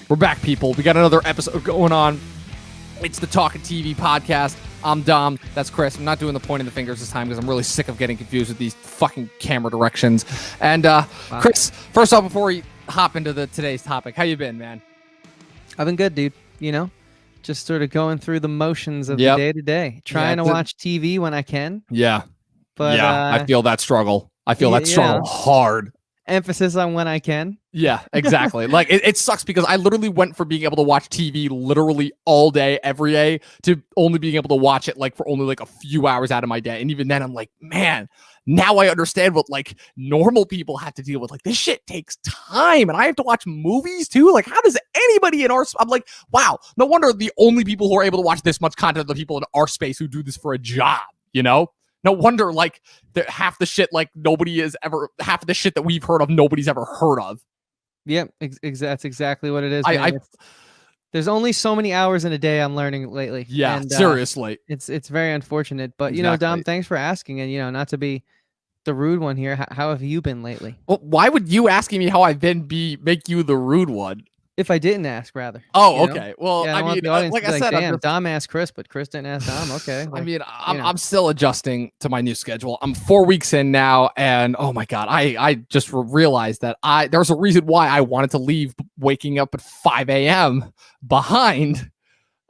We're back, people. We got another episode going on. It's the Talkin TV podcast. I'm Dom. That's Chris. I'm not doing the pointing the fingers this time because I'm really sick of getting confused with these fucking camera directions. And Chris, first off, before we hop into today's topic, how you been, man? I've been good, dude. You know, just sort of going through the motions of the day to day, trying to watch TV when I can. Yeah. But I feel that struggle. I feel that struggle hard. Emphasis on when I can. Yeah, exactly. Like it sucks because I literally went from being able to watch TV literally all day, every day, to only being able to watch it like for only like a few hours out of my day. And even then I'm like, man, now I understand what like normal people have to deal with. Like this shit takes time and I have to watch movies too. Like how does anybody in I'm like, wow, no wonder the only people who are able to watch this much content are the people in our space who do this for a job, you know? No wonder, like, half the shit, like, half of the shit that we've heard of, nobody's ever heard of. Yeah, that's exactly what it is. There's only so many hours in a day I'm learning lately. Yeah, and, seriously. It's very unfortunate. But, you know, Dom, thanks for asking. And, you know, not to be the rude one here, how have you been lately? Well, why would you asking me how I've been make you the rude one? If I didn't ask, rather. Oh, okay. Well, yeah, I mean, like I said, damn, Dom asked Chris, but Chris didn't ask Dom. Okay. Like, I mean, I'm still adjusting to my new schedule. I'm 4 weeks in now, and oh my god, I just realized that there's a reason why I wanted to leave waking up at 5 a.m. behind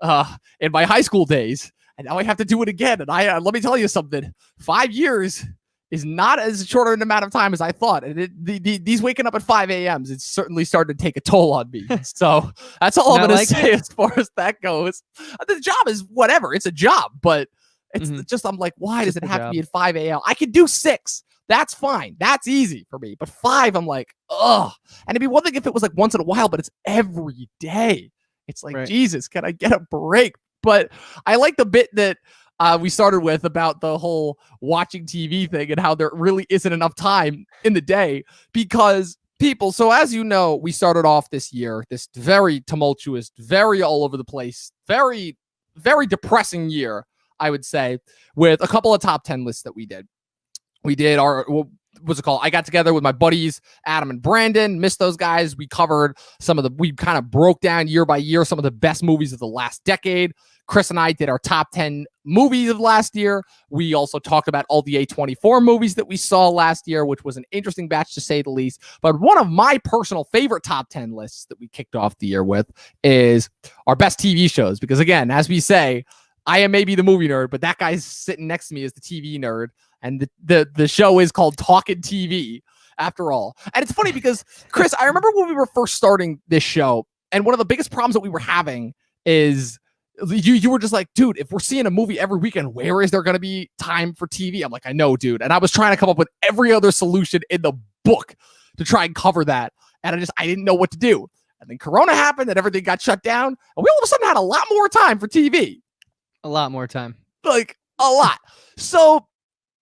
in my high school days, and now I have to do it again. And let me tell you something: 5 years is not as short an amount of time as I thought. And these waking up at 5 a.m.s, it's certainly started to take a toll on me. So that's all I'm going to say as far as that goes. The job is whatever. It's a job, but it's just, I'm like, why does it have to be at 5 a.m.? I could do 6. That's fine. That's easy for me. But 5, I'm like, ugh. And it'd be one thing if it was like once in a while, but it's every day. It's like, Jesus, can I get a break? But I like the bit that we started with about the whole watching TV thing and how there really isn't enough time in the day because people. So as you know, we started off this year, this very tumultuous, very all over the place, very, very depressing year, I would say, with a couple of top 10 lists that we did. We did what's it called? I got together with my buddies, Adam and Brandon, missed those guys. We covered we kind of broke down year by year some of the best movies of the last decade. Chris and I did our top 10 movies of last year. We also talked about all the A24 movies that we saw last year, which was an interesting batch to say the least. But one of my personal favorite top 10 lists that we kicked off the year with is our best TV shows. Because again, as we say, I am maybe the movie nerd, but that guy's sitting next to me is the TV nerd. And the show is called Talkin TV, after all. And it's funny because, Chris, I remember when we were first starting this show, and one of the biggest problems that we were having is you were just like, dude, if we're seeing a movie every weekend, where is there going to be time for TV? I'm like, I know, dude. And I was trying to come up with every other solution in the book to try and cover that. And I didn't know what to do. And then Corona happened and everything got shut down. And we all of a sudden had a lot more time for TV. A lot more time. Like, a lot. So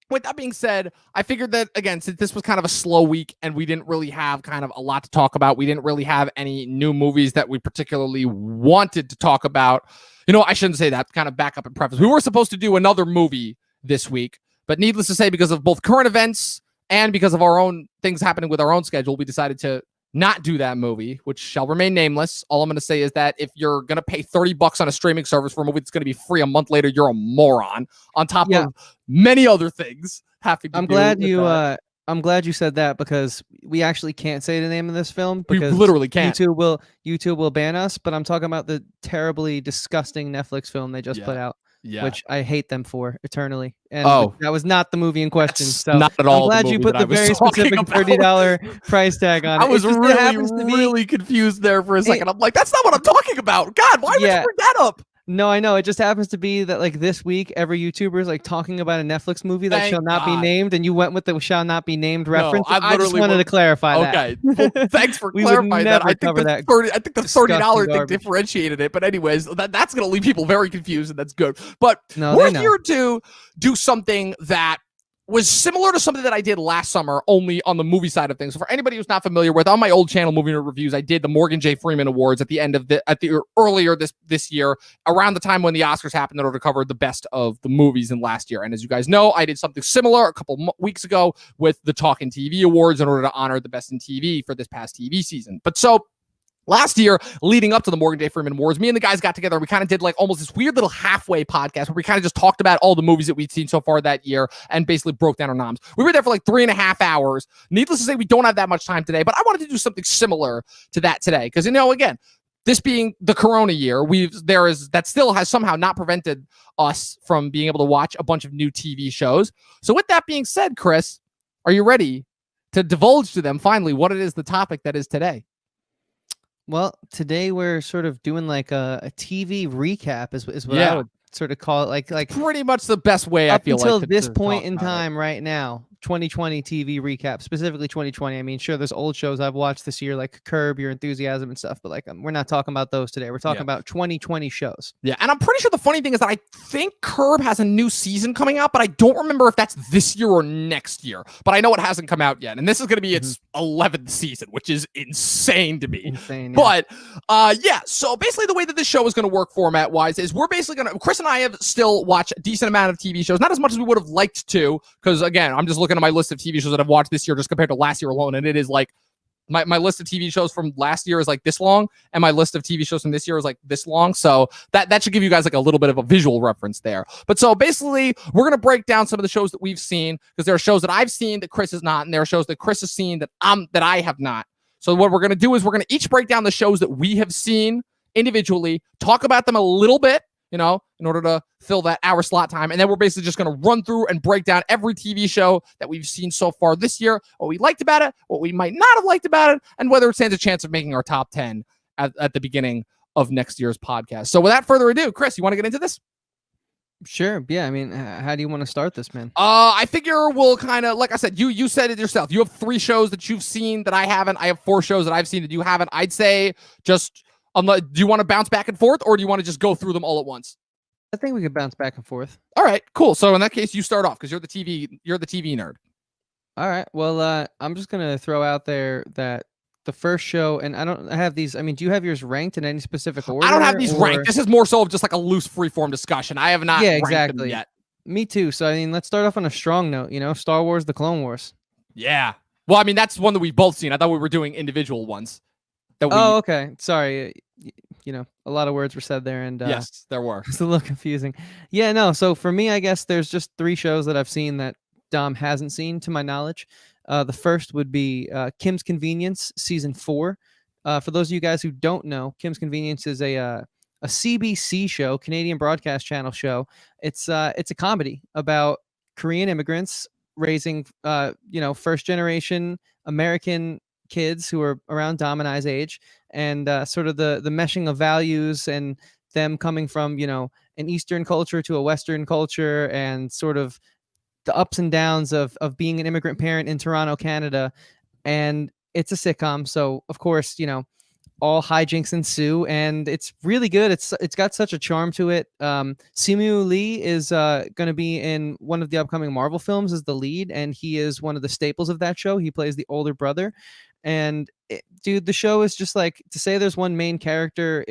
with that being said, I figured that, again, since this was kind of a slow week and we didn't really have kind of a lot to talk about, we didn't really have any new movies that we particularly wanted to talk about. You know, I shouldn't say that, kind of back up and preface. We were supposed to do another movie this week, but needless to say, because of both current events and because of our own things happening with our own schedule, we decided to not do that movie, which shall remain nameless. All I'm going to say is that if you're going to pay $30 on a streaming service for a movie that's going to be free a month later, you're a moron, on top of many other things having to I'm glad you said that because we actually can't say the name of this film because we literally can't. YouTube will ban us, but I'm talking about the terribly disgusting Netflix film they just put out. Yeah. Which I hate them for eternally. And that was not the movie in question. So not at all. I'm glad you put the very specific $30 price tag on it. I was really confused there for a second. I'm like, that's not what I'm talking about. God, why would you bring that up? No, I know. It just happens to be that like this week, every YouTuber is like talking about a Netflix movie that shall not be named, and you went with the shall not be named reference. I just wanted to clarify that. Okay, well, thanks for clarifying that. I think the $30 thing differentiated it, but anyways, that's going to leave people very confused, and that's good. But we're here to do something that was similar to something that I did last summer, only on the movie side of things. So for anybody who's not familiar with, on my old channel, Movie Nerd Reviews, I did the Morgan J. Freeman Awards at the end of earlier this year, around the time when the Oscars happened, in order to cover the best of the movies in last year. And as you guys know, I did something similar a couple weeks ago with the Talkin TV Awards in order to honor the best in TV for this past TV season. But so Last year, leading up to the Morgan J. Freeman Awards, me and the guys got together and we kind of did like almost this weird little halfway podcast where we kind of just talked about all the movies that we'd seen so far that year and basically broke down our noms. We were there for like 3.5 hours. Needless to say, we don't have that much time today, but I wanted to do something similar to that today because, again, this being the Corona year, that still has somehow not prevented us from being able to watch a bunch of new TV shows. So with that being said, Chris, are you ready to divulge to them finally what it is the topic that is today? Well, today we're sort of doing like a TV recap is what I would sort of call it. Like pretty much the best way I feel like. Up until this point in time right now, 2020 TV recap, specifically 2020. I mean, sure, there's old shows I've watched this year, like Curb Your Enthusiasm and stuff, but like we're not talking about those today. We're talking about 2020 shows. Yeah, and I'm pretty sure the funny thing is that I think Curb has a new season coming out, but I don't remember if that's this year or next year. But I know it hasn't come out yet, and this is going to be its 11th season, which is insane to me. Insane, yeah. But so basically the way that this show is going to work format-wise is we're basically going to, Chris and I have still watched a decent amount of TV shows, not as much as we would have liked to, because again, I'm just looking at my list of TV shows that I've watched this year just compared to last year alone, and it is like my list of TV shows from last year is like this long, and my list of TV shows from this year is like this long. So that should give you guys like a little bit of a visual reference there. But so basically, we're gonna break down some of the shows that we've seen because there are shows that I've seen that Chris has not, and there are shows that Chris has seen that I have not. So what we're gonna do is we're gonna each break down the shows that we have seen individually, talk about them a little bit, in order to fill that hour slot time. And then we're basically just going to run through and break down every TV show that we've seen so far this year, what we liked about it, what we might not have liked about it, and whether it stands a chance of making our top 10 at the beginning of next year's podcast. So without further ado, Chris, you want to get into this? Sure. Yeah. I mean, how do you want to start this, man? I figure we'll kind of, like I said, you said it yourself. You have 3 shows that you've seen that I haven't. I have 4 shows that I've seen that you haven't. I'd say just... do you want to bounce back and forth, or do you want to just go through them all at once? I think we could bounce back and forth. All right, cool. So in that case, you start off because you're the TV nerd. All right. Well, I'm just gonna throw out there that the first show, and I have these. I mean, do you have yours ranked in any specific order? I don't have these ranked. This is more so of just like a loose freeform discussion. I have not ranked them yet. Me too. So I mean, let's start off on a strong note. Star Wars: The Clone Wars. Yeah. Well, I mean, that's one that we've both seen. I thought we were doing individual ones. Oh, okay. Sorry. A lot of words were said there, and yes, there were. It's a little confusing. Yeah, no. So for me, I guess there's just 3 shows that I've seen that Dom hasn't seen, to my knowledge. The first would be Kim's Convenience, season 4. For those of you guys who don't know, Kim's Convenience is a CBC show, Canadian Broadcast Channel show. It's a comedy about Korean immigrants raising, first generation American kids who are around Dom and I's age, and sort of the meshing of values and them coming from, an Eastern culture to a Western culture, and sort of the ups and downs of being an immigrant parent in Toronto, Canada. And it's a sitcom. So of course, all hijinks ensue, and it's really good. It's got such a charm to it. Simu Lee is going to be in one of the upcoming Marvel films as the lead, and he is one of the staples of that show. He plays the older brother. And dude, the show is just like, to say there's one main character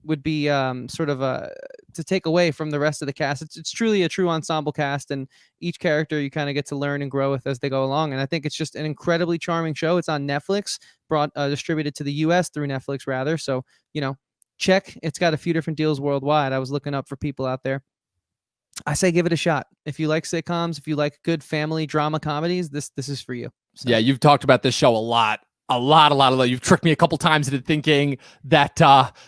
would be sort of to take away from the rest of the cast. It's truly a true ensemble cast, and each character you kind of get to learn and grow with as they go along. And I think it's just an incredibly charming show. It's on Netflix, distributed to the US through Netflix rather. So, check. It's got a few different deals worldwide. I was looking up for people out there. I say give it a shot. If you like sitcoms, if you like good family drama comedies, this is for you. So. Yeah, you've talked about this show a lot. You've tricked me a couple times into thinking that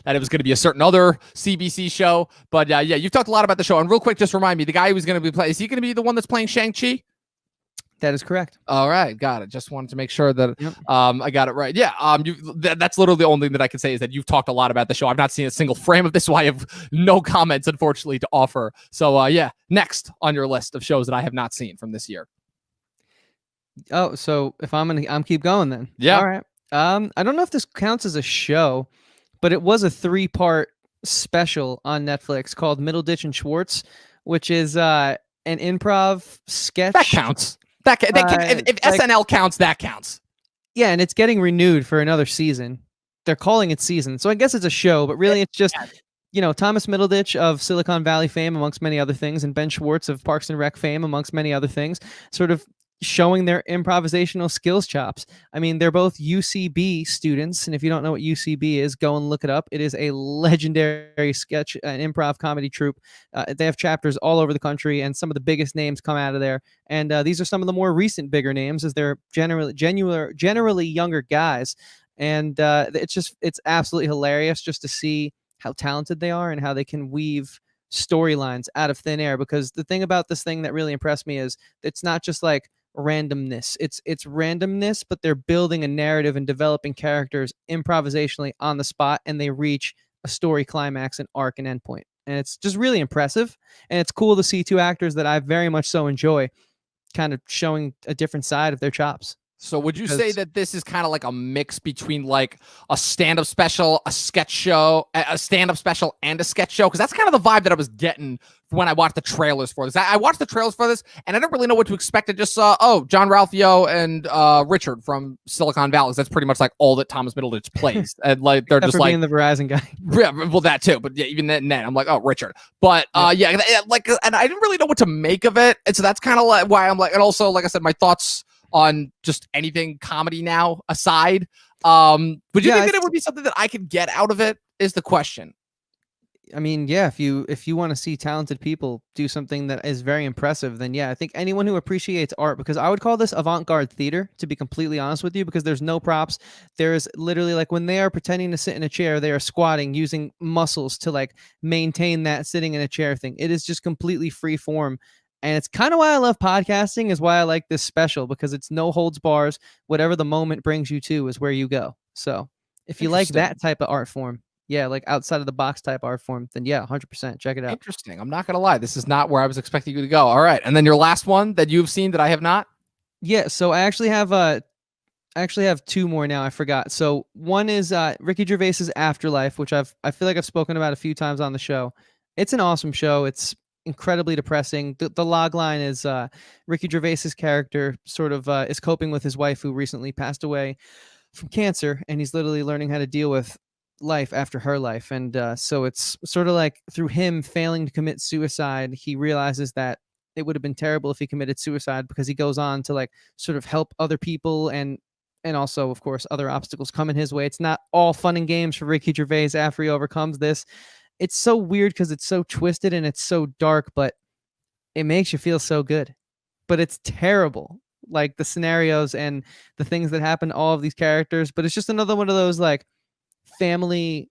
it was going to be a certain other CBC show. But yeah, you've talked a lot about the show. And real quick, just remind me, the guy who's going to be playing, is he going to be the one that's playing Shang-Chi? That is correct. All right, got it. Just wanted to make sure that I got it right. Yeah, that's literally the only thing that I can say is that you've talked a lot about the show. I've not seen a single frame of this, so I have no comments, unfortunately, to offer. So yeah, next on your list of shows that I have not seen from this year. Oh, so if I'm keep going then. Yeah. All right. I don't know if this counts as a show, but it was a 3-part special on Netflix called Middleditch and Schwartz, which is an improv sketch. That counts. If SNL counts, that counts. Yeah, and it's getting renewed for another season. They're calling it season, so I guess it's a show, but really it's just Thomas Middleditch of Silicon Valley fame, amongst many other things, and Ben Schwartz of Parks and Rec fame, amongst many other things, sort of showing their improvisational skills chops. I mean, they're both UCB students, and if you don't know what UCB is, go and look it up. It is a legendary sketch and improv comedy troupe. They have chapters all over the country, and some of the biggest names come out of there. And these are some of the more recent bigger names, as they're generally younger guys. And it's absolutely hilarious just to see how talented they are and how they can weave storylines out of thin air. Because the thing about this thing that really impressed me is it's not just like randomness. It's randomness, but they're building a narrative and developing characters improvisationally on the spot, and they reach a story climax and arc and endpoint. And it's just really impressive. And it's cool to see two actors that I very much so enjoy kind of showing a different side of their chops. So would you say that this is kind of like a mix between like a stand-up special, a sketch show, a stand-up special, and a sketch show? Because that's kind of the vibe that I was getting when I watched the trailers for this. I watched the trailers for this, and I didn't really know what to expect. I just saw, John Ralphio and Richard from Silicon Valley. That's pretty much like all that Thomas Middleditch plays. And like they're Except just for like being the Verizon guy. Yeah, well, that too. But yeah, even then, I'm like, oh, Richard. But yeah, like, and I didn't really know what to make of it. And so that's kind of like why I'm like, and also, like I said, my thoughts on just anything comedy now aside. Would you think that it would be something that I could get out of it is the question. I mean, yeah, if you want to see talented people do something that is very impressive, then yeah, I think anyone who appreciates art, because I would call this avant-garde theater, to be completely honest with you, because there's no props. There's literally, like, when they are pretending to sit in a chair, they are squatting using muscles to like maintain that sitting in a chair thing. It is just completely free form. And it's kind of why I love podcasting, is why I like this special, because it's no holds bars. Whatever the moment brings you to is where you go. So if you like that type of art form, yeah, like outside of the box type art form, then yeah, 100%. Check it out. Interesting. I'm not going to lie. This is not where I was expecting you to go. All right. And then your last one that you've seen that I have not? Yeah. So I actually have two more now. I forgot. So one is Ricky Gervais's Afterlife, which I feel like I've spoken about a few times on the show. It's an awesome show. It's incredibly depressing. The log line is Ricky Gervais's character sort of is coping with his wife who recently passed away from cancer, and he's literally learning how to deal with life after her life. And so it's sort of like through him failing to commit suicide, he realizes that it would have been terrible if he committed suicide, because he goes on to like sort of help other people, and also, of course, other obstacles coming his way. It's not all fun and games for Ricky Gervais after he overcomes this. It's so weird because it's so twisted and it's so dark, but it makes you feel so good. But it's terrible, like the scenarios and the things that happen to all of these characters. But it's just another one of those like family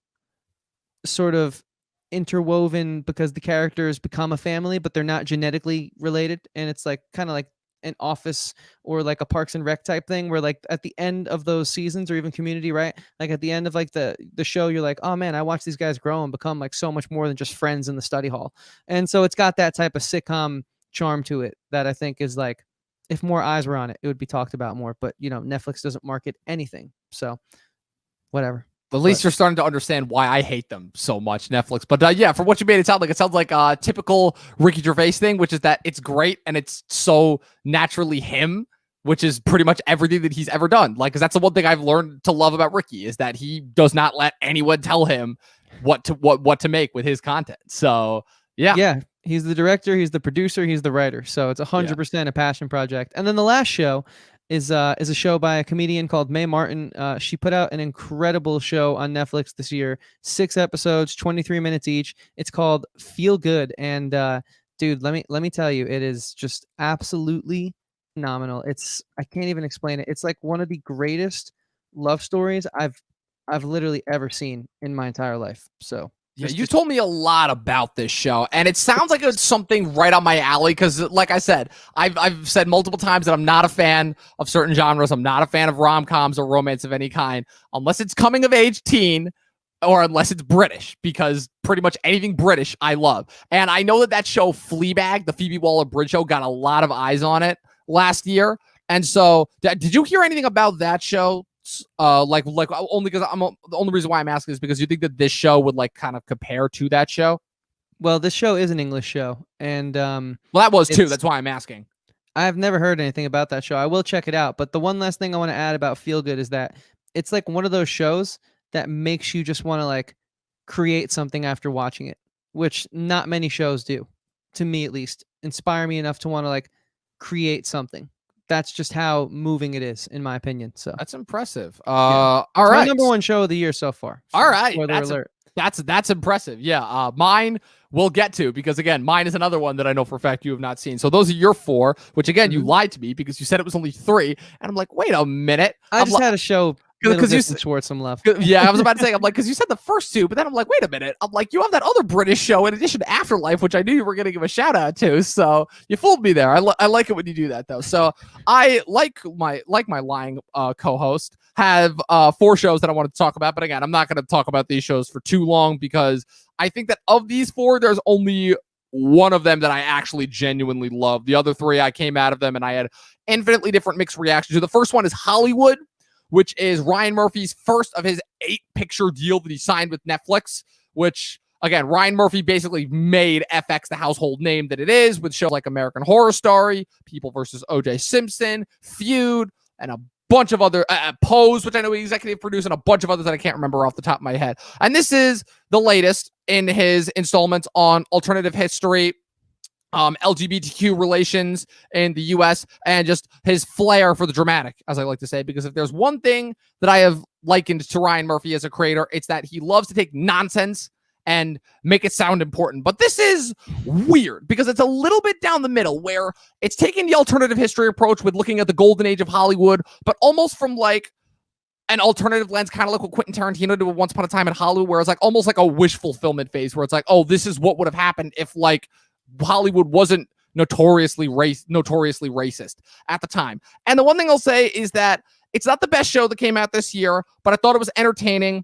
sort of interwoven, because the characters become a family, but they're not genetically related. And it's like kind of like an Office or like a Parks and Rec type thing, where like at the end of those seasons, or even Community, right? Like at the end of like the show, you're like, oh man, I watched these guys grow and become like so much more than just friends in the study hall. And so it's got that type of sitcom charm to it that I think is like, if more eyes were on it, it would be talked about more. But you know, Netflix doesn't market anything, so whatever. At least you're starting to understand why I hate them so much, Netflix. But yeah, for what you made it sounds like a typical Ricky Gervais thing, which is that it's great and it's so naturally him, which is pretty much everything that he's ever done. Like, because that's the one thing I've learned to love about Ricky, is that he does not let anyone tell him what to make with his content. So yeah, he's the director, he's the producer, he's the writer. So it's 100% a passion project. And then the last show is a show by a comedian called Mae Martin. She put out an incredible show on Netflix this year. 6 episodes, 23 minutes each. It's called Feel Good. And dude, let me tell you, it is just absolutely phenomenal. I can't even explain it. It's like one of the greatest love stories I've literally ever seen in my entire life. So yeah, you told me a lot about this show, and it sounds like it's something right on my alley. Because, like I said, I've said multiple times that I'm not a fan of certain genres. I'm not a fan of rom-coms or romance of any kind, unless it's coming of age teen, or unless it's British. Because pretty much anything British, I love. And I know that show Fleabag, the Phoebe Waller-Bridge show, got a lot of eyes on it last year. And so, did you hear anything about that show? Like only because the only reason why I'm asking is because you think that this show would like kind of compare to that show. Well, this show is an English show, and well, that was too. That's why I'm asking. I've never heard anything about that show. I will check it out. But the one last thing I want to add about Feel Good is that it's like one of those shows that makes you just want to like create something after watching it, which not many shows do, to me at least, inspire me enough to want to like create something. that's just how moving it is, in my opinion. So That's impressive. yeah. All It's right. my number one show of the year so far. So, All right. spoiler alert. That's impressive. Yeah. Mine we'll get to, because again, mine is another one that I know for a fact you have not seen. So those are your 4, which again, you lied to me because you said it was only 3. And I'm like, wait a minute. I just had to show because you towards some love. Yeah, I was about to say, I'm like, because you said the first 2, but then I'm like, wait a minute. I'm like, you have that other British show in addition to Afterlife, which I knew you were going to give a shout out to. So you fooled me there. I like it when you do that though. So I like my lying co-host have 4 shows that I wanted to talk about, but again, I'm not going to talk about these shows for too long because I think that of these 4, there's only one of them that I actually genuinely love. The other 3, I came out of them and I had infinitely different mixed reactions to. The first one is Hollywood, which is Ryan Murphy's first of his 8-picture deal that he signed with Netflix, which, again, Ryan Murphy basically made FX the household name that it is with shows like American Horror Story, People vs. O.J. Simpson, Feud, and a bunch of other Pose, which I know he executive produced, and a bunch of others that I can't remember off the top of my head. And this is the latest in his installments on alternative history, LGBTQ relations in the US, and just his flair for the dramatic, as I like to say, because if there's one thing that I have likened to Ryan Murphy as a creator, it's that he loves to take nonsense and make it sound important. But this is weird because it's a little bit down the middle where it's taking the alternative history approach with looking at the golden age of Hollywood, but almost from like an alternative lens, kind of like what Quentin Tarantino did Once Upon a Time in Hollywood, where it's like almost like a wish fulfillment phase where it's like, oh, this is what would have happened if like Hollywood wasn't notoriously racist at the time. And the one thing I'll say is that it's not the best show that came out this year, but I thought it was entertaining.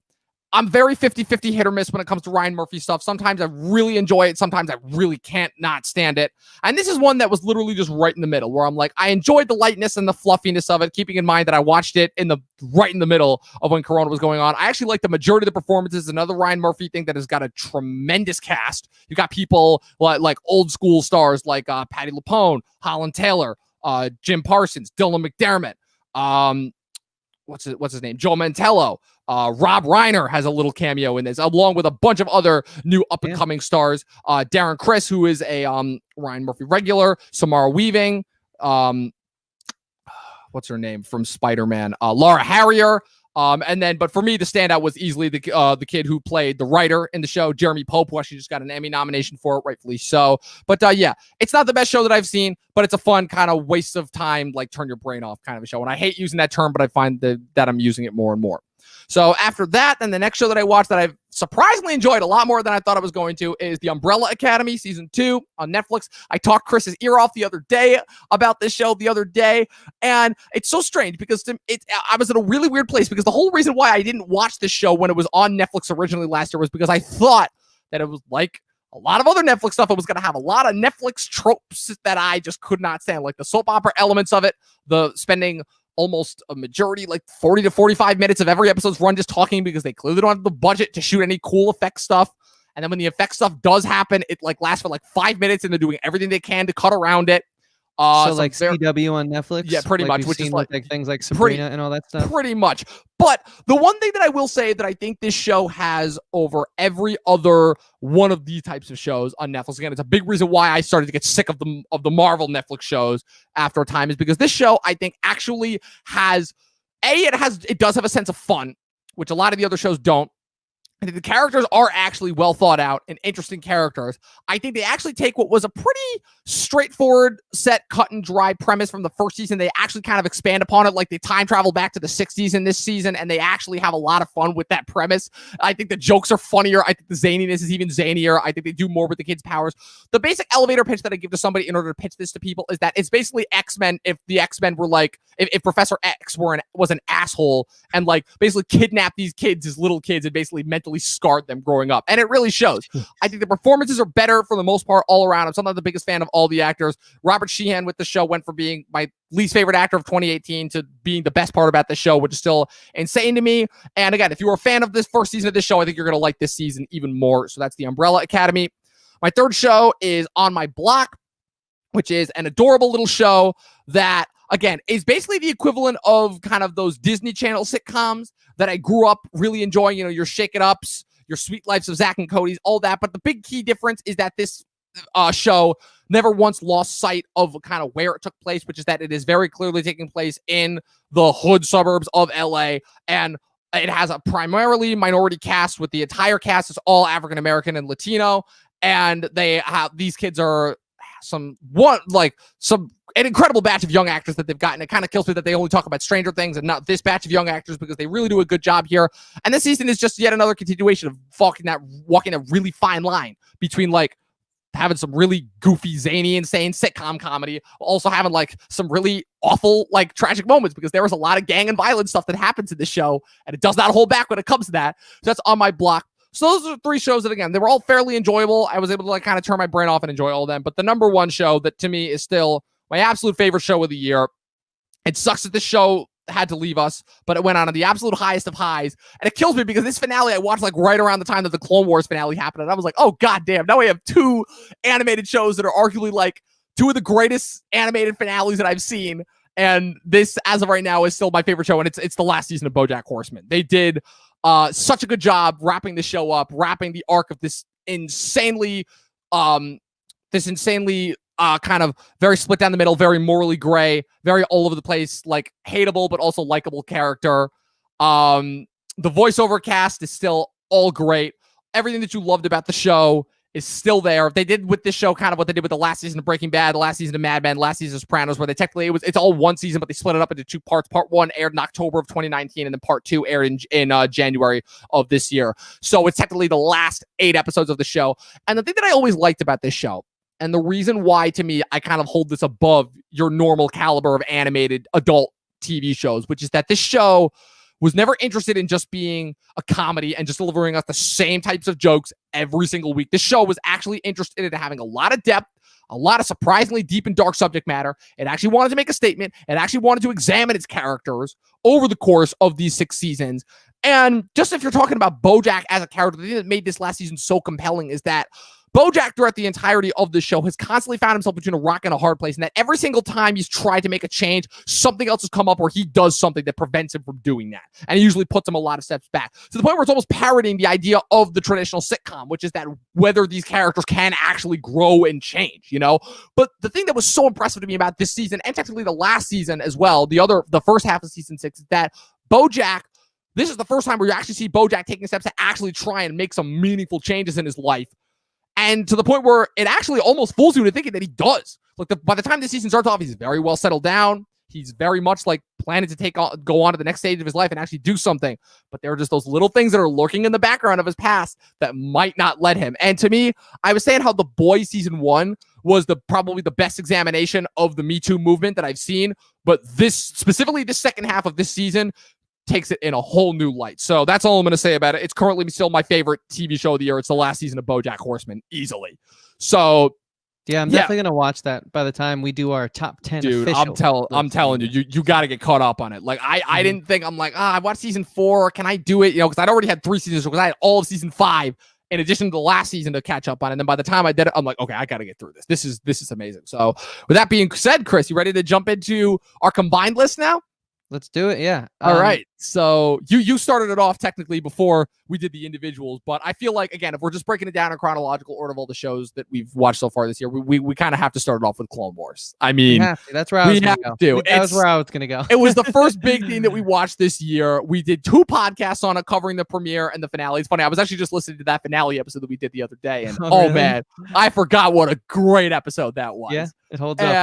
I'm very 50-50 hit or miss when it comes to Ryan Murphy stuff. Sometimes I really enjoy it. Sometimes I really can't not stand it. And this is one that was literally just right in the middle, where I'm like, I enjoyed the lightness and the fluffiness of it, keeping in mind that I watched it right in the middle of when Corona was going on. I actually like the majority of the performances. Another Ryan Murphy thing that has got a tremendous cast. You got people like old school stars like Patti LuPone, Holland Taylor, Jim Parsons, Dylan McDermott, what's his name? Joe Mantello. Rob Reiner has a little cameo in this, along with a bunch of other new up-and-coming stars. Darren Criss, who is a Ryan Murphy regular. Samara Weaving. What's her name from Spider-Man? Laura Harrier. But for me, the standout was easily the kid who played the writer in the show, Jeremy Pope, who actually just got an Emmy nomination for it, rightfully so. But yeah, it's not the best show that I've seen, but it's a fun kind of waste of time, like turn your brain off kind of a show. And I hate using that term, but I find that I'm using it more and more. So after that, then the next show that I watched that I've surprisingly enjoyed a lot more than I thought I was going to is The Umbrella Academy Season 2 on Netflix. I talked Chris's ear off the other day about this show and it's so strange because I was in a really weird place because the whole reason why I didn't watch this show when it was on Netflix originally last year was because I thought that it was like a lot of other Netflix stuff. It was going to have a lot of Netflix tropes that I just could not stand, like the soap opera elements of it, the spending almost a majority, like 40 to 45 minutes of every episode's run just talking because they clearly don't have the budget to shoot any cool effect stuff. And then when the effect stuff does happen, it like lasts for like 5 minutes and they're doing everything they can to cut around it. So like CW on Netflix? Yeah, pretty much. Which is like things like Sabrina and all that stuff? Pretty much. But the one thing that I will say that I think this show has over every other one of these types of shows on Netflix, again, it's a big reason why I started to get sick of the Marvel Netflix shows after a time, is because this show, I think, actually has, it does have a sense of fun, which a lot of the other shows don't. I think the characters are actually well thought out and interesting characters. I think they actually take what was a pretty straightforward, set, cut and dry premise from the first season. They actually kind of expand upon it, like they time travel back to the 60s in this season, and they actually have a lot of fun with that premise. I think the jokes are funnier. I think the zaniness is even zanier. I think they do more with the kids' powers. The basic elevator pitch that I give to somebody in order to pitch this to people is that it's basically X-Men if the X-Men were like, if Professor X was an asshole and like basically kidnapped these kids as little kids and basically mentally scarred them growing up. And it really shows. I think the performances are better for the most part all around. I'm sometimes the biggest fan of all the actors. Robert Sheehan with the show went from being my least favorite actor of 2018 to being the best part about the show, which is still insane to me. And again, if you were a fan of this first season of this show, I think you're going to like this season even more. So that's The Umbrella Academy. My third show is On My Block, which is an adorable little show that, again, is basically the equivalent of kind of those Disney Channel sitcoms that I grew up really enjoying, you know, your Shake It Ups, your Sweet Lives of Zach and Cody's, all that. But the big key difference is that this show never once lost sight of kind of where it took place, which is that it is very clearly taking place in the hood suburbs of LA. And it has a primarily minority cast, with the entire cast is all African American and Latino. And these kids are an incredible batch of young actors that they've gotten. It kind of kills me that they only talk about Stranger Things and not this batch of young actors, because they really do a good job here. And this season is just yet another continuation of walking a really fine line between like having some really goofy, zany, insane sitcom comedy, also having like some really awful, like tragic moments, because there was a lot of gang and violence stuff that happens in this show, and it does not hold back when it comes to that. So that's on my block. So those are 3 shows that, again, they were all fairly enjoyable. I was able to like kind of turn my brain off and enjoy all of them. But the number one show that to me is still my absolute favorite show of the year. It sucks that this show had to leave us, but it went on the absolute highest of highs. And it kills me because this finale I watched like right around the time that the Clone Wars finale happened. And I was like, oh, goddamn, now we have 2 animated shows that are arguably like 2 of the greatest animated finales that I've seen. And this, as of right now, is still my favorite show. And it's the last season of BoJack Horseman. They did such a good job wrapping the show up, wrapping the arc of this insanely kind of very split down the middle, very morally gray, very all over the place, like hateable, but also likable character. The voiceover cast is still all great. Everything that you loved about the show is still there. They did with this show kind of what they did with the last season of Breaking Bad, the last season of Mad Men, last season of Sopranos, where they technically, it's all one season, but they split it up into 2 parts. Part 1 aired in October of 2019, and then part 2 aired in January of this year. So it's technically the last 8 episodes of the show. And the thing that I always liked about this show, and the reason why, to me, I kind of hold this above your normal caliber of animated adult TV shows, which is that this show was never interested in just being a comedy and just delivering us the same types of jokes every single week. This show was actually interested in having a lot of depth, a lot of surprisingly deep and dark subject matter. It actually wanted to make a statement. It actually wanted to examine its characters over the course of these 6 seasons. And just if you're talking about BoJack as a character, the thing that made this last season so compelling is that BoJack, throughout the entirety of the show, has constantly found himself between a rock and a hard place, and that every single time he's tried to make a change, something else has come up where he does something that prevents him from doing that. And he usually puts him a lot of steps back, to the point where it's almost parodying the idea of the traditional sitcom, which is that whether these characters can actually grow and change, you know? But the thing that was so impressive to me about this season, and technically the last season as well, the first half of season 6, is that BoJack, this is the first time where you actually see BoJack taking steps to actually try and make some meaningful changes in his life. And to the point where it actually almost fools you into thinking that he does. Like by the time the season starts off, he's very well settled down. He's very much like planning to go on to the next stage of his life and actually do something. But there are just those little things that are lurking in the background of his past that might not let him. And to me, I was saying how The Boys season 1 was probably the best examination of the Me Too movement that I've seen. But specifically this second half of this season takes it in a whole new light. So that's all I'm going to say about it. It's currently still my favorite TV show of the year. It's the last season of BoJack Horseman, easily. So yeah, I'm definitely going to watch that by the time we do our top 10. Dude, I'm telling you, you got to get caught up on it. Like I didn't think, I'm like, I watched season 4. Can I do it? You know, because I'd already had 3 seasons, because I had all of season 5 in addition to the last season to catch up on. And then by the time I did it, I'm like, okay, I got to get through this. This is amazing. So with that being said, Chris, you ready to jump into our combined list now? Let's do it. Yeah. All right. So you started it off technically before we did the individuals, but I feel like, again, if we're just breaking it down in chronological order of all the shows that we've watched so far this year, we kind of have to start it off with Clone Wars. I mean, that's where I was going to go. That was where I was going to go. It was the first big thing that we watched this year. We did 2 podcasts on it covering the premiere and the finale. It's funny. I was actually just listening to that finale episode that we did the other day, and really? Man, I forgot what a great episode that was. Yeah, it holds up.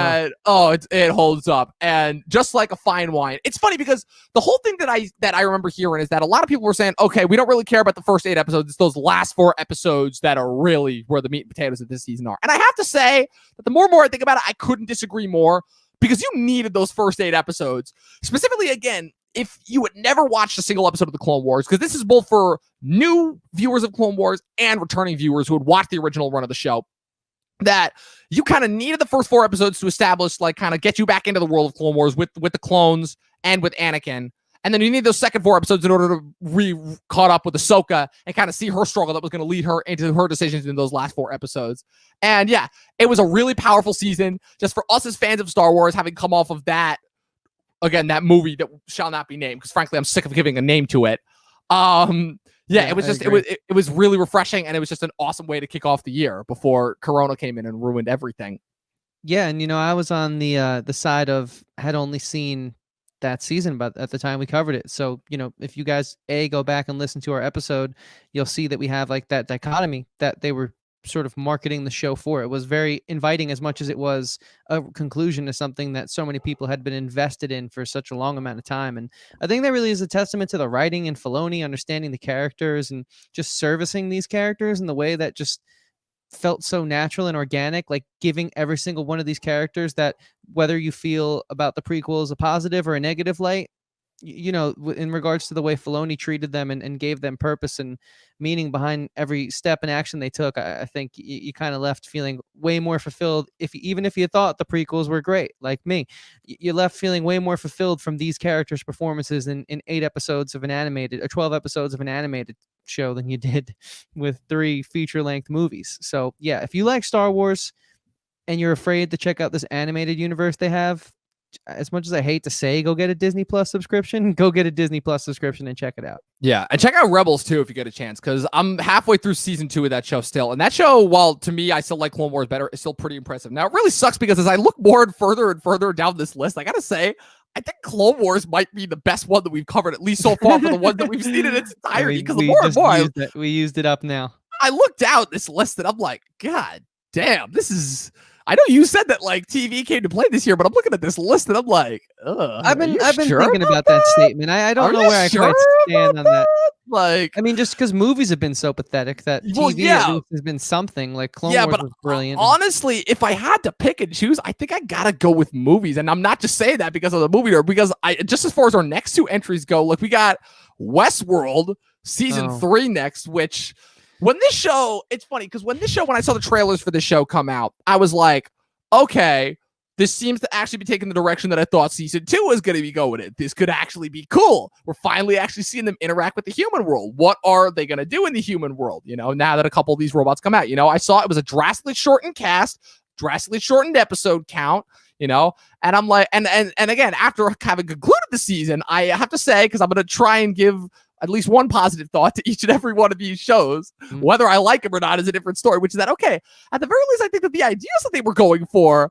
Huh? It holds up, and just like a fine wine. It's funny because the whole thing that I remember hearing is that a lot of people were saying, okay, we don't really care about the first 8 episodes. It's those last 4 episodes that are really where the meat and potatoes of this season are. And I have to say that the more and more I think about it, I couldn't disagree more, because you needed those first 8 episodes. Specifically, again, if you had never watched a single episode of the Clone Wars, because this is both for new viewers of Clone Wars and returning viewers who had watched the original run of the show, that you kind of needed the first 4 episodes to establish, like, kind of get you back into the world of Clone Wars with the clones and with Anakin. And then you need those second 4 episodes in order to caught up with Ahsoka and kind of see her struggle that was going to lead her into her decisions in those last 4 episodes. And yeah, it was a really powerful season just for us as fans of Star Wars, having come off of that, again, that movie that shall not be named, because frankly, I'm sick of giving a name to it. Yeah, it was just, it was really refreshing, and it was just an awesome way to kick off the year before Corona came in and ruined everything. Yeah, and I was on the side of had only seen that season, but at the time we covered it. So, if you guys go back and listen to our episode, you'll see that we have like that dichotomy that they were sort of marketing the show for. It was very inviting as much as it was a conclusion to something that so many people had been invested in for such a long amount of time. And I think that really is a testament to the writing and Filoni understanding the characters and just servicing these characters in the way that just felt so natural and organic, like giving every single one of these characters that, whether you feel about the prequels a positive or a negative light, in regards to the way Filoni treated them and gave them purpose and meaning behind every step and action they took, I think you kind of left feeling way more fulfilled. Even if you thought the prequels were great, like me, you left feeling way more fulfilled from these characters' performances in 8 episodes of an animated or 12 episodes of an animated show than you did with 3 feature-length movies. So yeah, if you like Star Wars and you're afraid to check out this animated universe they have, as much as I hate to say, go get a Disney Plus subscription, go get a Disney Plus subscription and check it out. Yeah, and check out Rebels too if you get a chance, because I'm halfway through season 2 of that show still, and that show, while to me I still like Clone Wars better, is still pretty impressive. Now it really sucks because as I look more and further down this list, I gotta say, I think Clone Wars might be the best one that we've covered, at least so far, for the ones that we've seen in its entirety. Because the more and more we used it up now. I looked down this list and I'm like, God damn, this is. I know you said that like TV came to play this year, but I'm looking at this list and I'm like, I've been thinking about that statement. I don't know where I quite stand on that. Like, I mean, just because movies have been so pathetic that TV at least has been something. Like Clone Wars was brilliant. Honestly, if I had to pick and choose, I think I gotta go with movies. And I'm not just saying that because of the movie, or because just as far as our next 2 entries go, like we got Westworld season 3 next, which. When this show, it's funny because when I saw the trailers for this show come out, I was like, okay, this seems to actually be taking the direction that I thought season 2 was going to be going in. This could actually be cool. We're finally actually seeing them interact with the human world. What are they going to do in the human world? Now that a couple of these robots come out, I saw it was a drastically shortened cast, drastically shortened episode count, and I'm like, and again, after having concluded the season, I have to say, because I'm going to try and give at least one positive thought to each and every one of these shows. Whether I like them or not is a different story, which is that, okay, at the very least, I think that the ideas that they were going for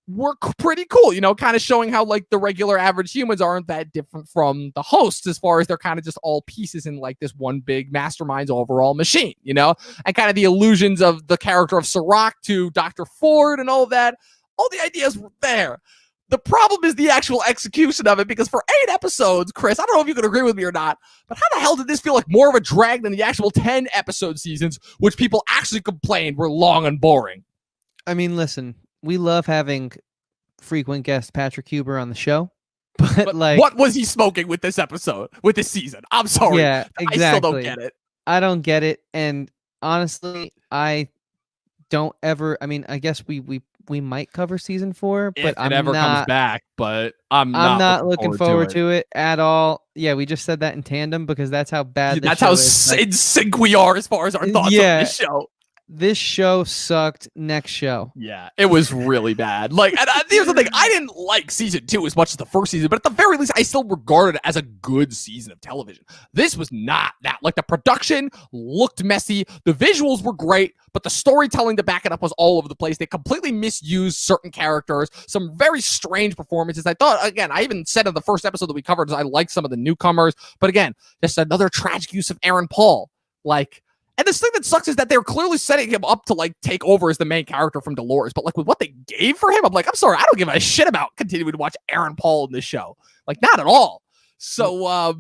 were pretty cool, kind of showing how like the regular average humans aren't that different from the hosts as far as they're kind of just all pieces in like this one big mastermind's overall machine, and kind of the illusions of the character of Sirach to Dr. Ford and all of that. All the ideas were there. The problem is the actual execution of it, because for 8 episodes, Chris, I don't know if you can agree with me or not, but how the hell did this feel like more of a drag than the actual 10 episode seasons, which people actually complained were long and boring? I mean, listen, we love having frequent guest Patrick Huber on the show, but like, what was he smoking with this episode, with this season? I'm sorry. Yeah, exactly. I still don't get it. I don't get it. And honestly, I don't ever, I mean, I guess we might cover season 4, but if it ever comes back, but I'm not looking forward to it at all. Yeah, we just said that in tandem because that's how bad that's how in sync we are as far as our thoughts on this show. This show sucked. Next show. Yeah, it was really bad. Like, and here's the thing. I didn't like season 2 as much as the first season, but at the very least, I still regarded it as a good season of television. This was not that. Like, the production looked messy. The visuals were great, but the storytelling to back it up was all over the place. They completely misused certain characters. Some very strange performances. I thought, again, I even said in the first episode that we covered, I liked some of the newcomers. But again, just another tragic use of Aaron Paul. Like, and this thing that sucks is that they're clearly setting him up to like take over as the main character from Dolores. But like with what they gave for him, I'm like, I'm sorry, I don't give a shit about continuing to watch Aaron Paul in this show. Like, not at all. So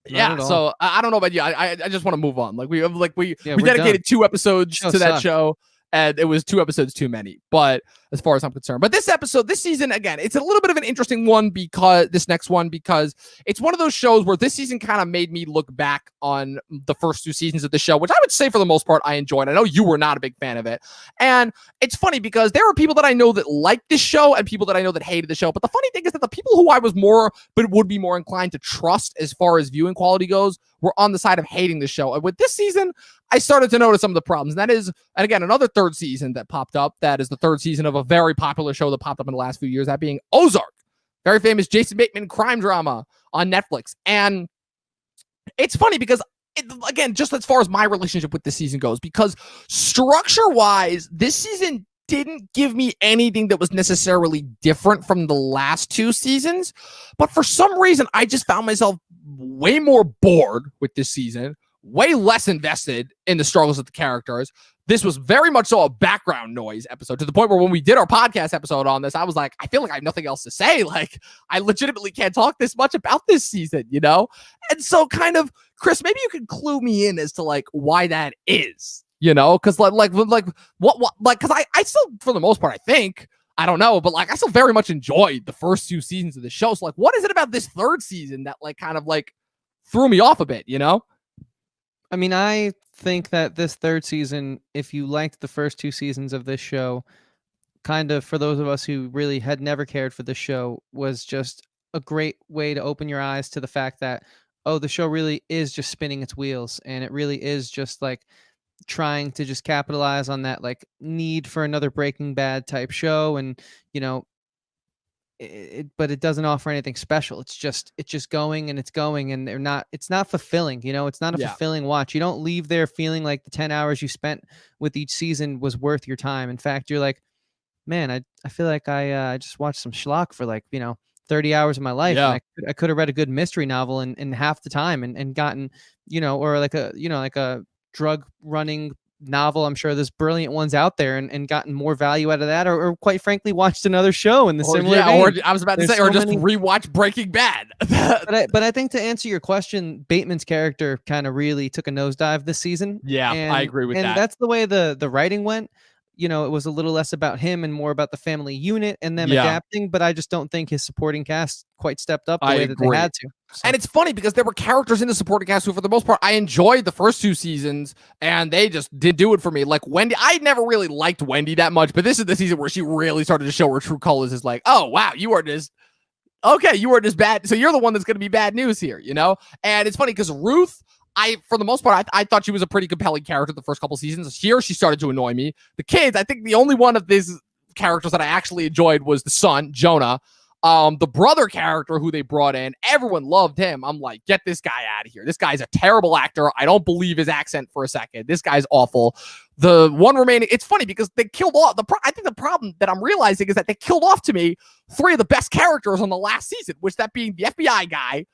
yeah, so I don't know about you. I just want to move on. Like we dedicated 2 episodes to that show. And it was 2 episodes too many, but as far as I'm concerned. But this season, again, it's a little bit of an interesting one because it's one of those shows where this season kind of made me look back on the first 2 seasons of the show, which I would say for the most part I enjoyed. I know you were not a big fan of it. And it's funny because there are people that I know that liked this show and people that I know that hated the show. But the funny thing is that the people who I was would be more inclined to trust as far as viewing quality goes were on the side of hating the show. And with this season, I started to notice some of the problems. And that is, and again, another 3rd season that popped up. That is the 3rd season of a very popular show that popped up in the last few years, that being Ozark. Very famous Jason Bateman crime drama on Netflix. And it's funny because, again, just as far as my relationship with this season goes, because structure-wise, this season didn't give me anything that was necessarily different from the last 2 seasons. But for some reason, I just found myself way more bored with this season, way less invested in the struggles of the characters. This was very much so a background noise episode, to the point where when we did our podcast episode on this, I was like, I feel like I have nothing else to say. Like, I legitimately can't talk this much about this season, you know? And so kind of, Chris, maybe you can clue me in as to like why that is, you know? Because like because I still, for the most part, I think, I don't know, but like I still very much enjoyed the first 2 seasons of the show. So like, what is it about this 3rd season that like kind of like threw me off a bit, you know? I mean, I think that this 3rd season, if you liked the first 2 seasons of this show, kind of for those of us who really had never cared for the show, was just a great way to open your eyes to the fact that, oh, the show really is just spinning its wheels, and it really is just like trying to just capitalize on that like need for another Breaking Bad type show. And you know, but it doesn't offer anything special. It's just going and it's going, and it's not fulfilling, you know. It's not a fulfilling watch. You don't leave there feeling like the 10 hours you spent with each season was worth your time. In fact, you're like, man, I feel like I just watched some schlock for like, you know, 30 hours of my life. Yeah. And I could have read a good mystery novel in half the time, and gotten, you know, or like a, you know, like a drug running novel. I'm sure there's brilliant ones out there, and gotten more value out of that, or quite frankly watched another show in the similar vein. Or I was about to say, or just rewatch Breaking Bad. but I think, to answer your question, Bateman's character kind of really took a nosedive this season. Yeah, I agree with that. And that's the way the writing went. You know, it was a little less about him and more about the family unit and them adapting, but I just don't think his supporting cast quite stepped up the way that they had to. So. And it's funny because there were characters in the supporting cast who, for the most part, I enjoyed the first 2 seasons, and they just did do it for me. Like Wendy, I never really liked Wendy that much, but this is the season where she really started to show her true colors. Is like, oh, wow, you are just bad. So you're the one that's going to be bad news here, you know? And it's funny because Ruth, for the most part, I thought she was a pretty compelling character the first couple seasons. Here, she started to annoy me. The kids, I think the only one of these characters that I actually enjoyed was the son, Jonah. The brother character who they brought in, everyone loved him. I'm like, get this guy out of here. This guy's a terrible actor. I don't believe his accent for a second. This guy's awful. The one remaining, it's funny because they killed off, I think the problem that I'm realizing is that they killed off, to me, 3 of the best characters on the last season, which that being the FBI guy,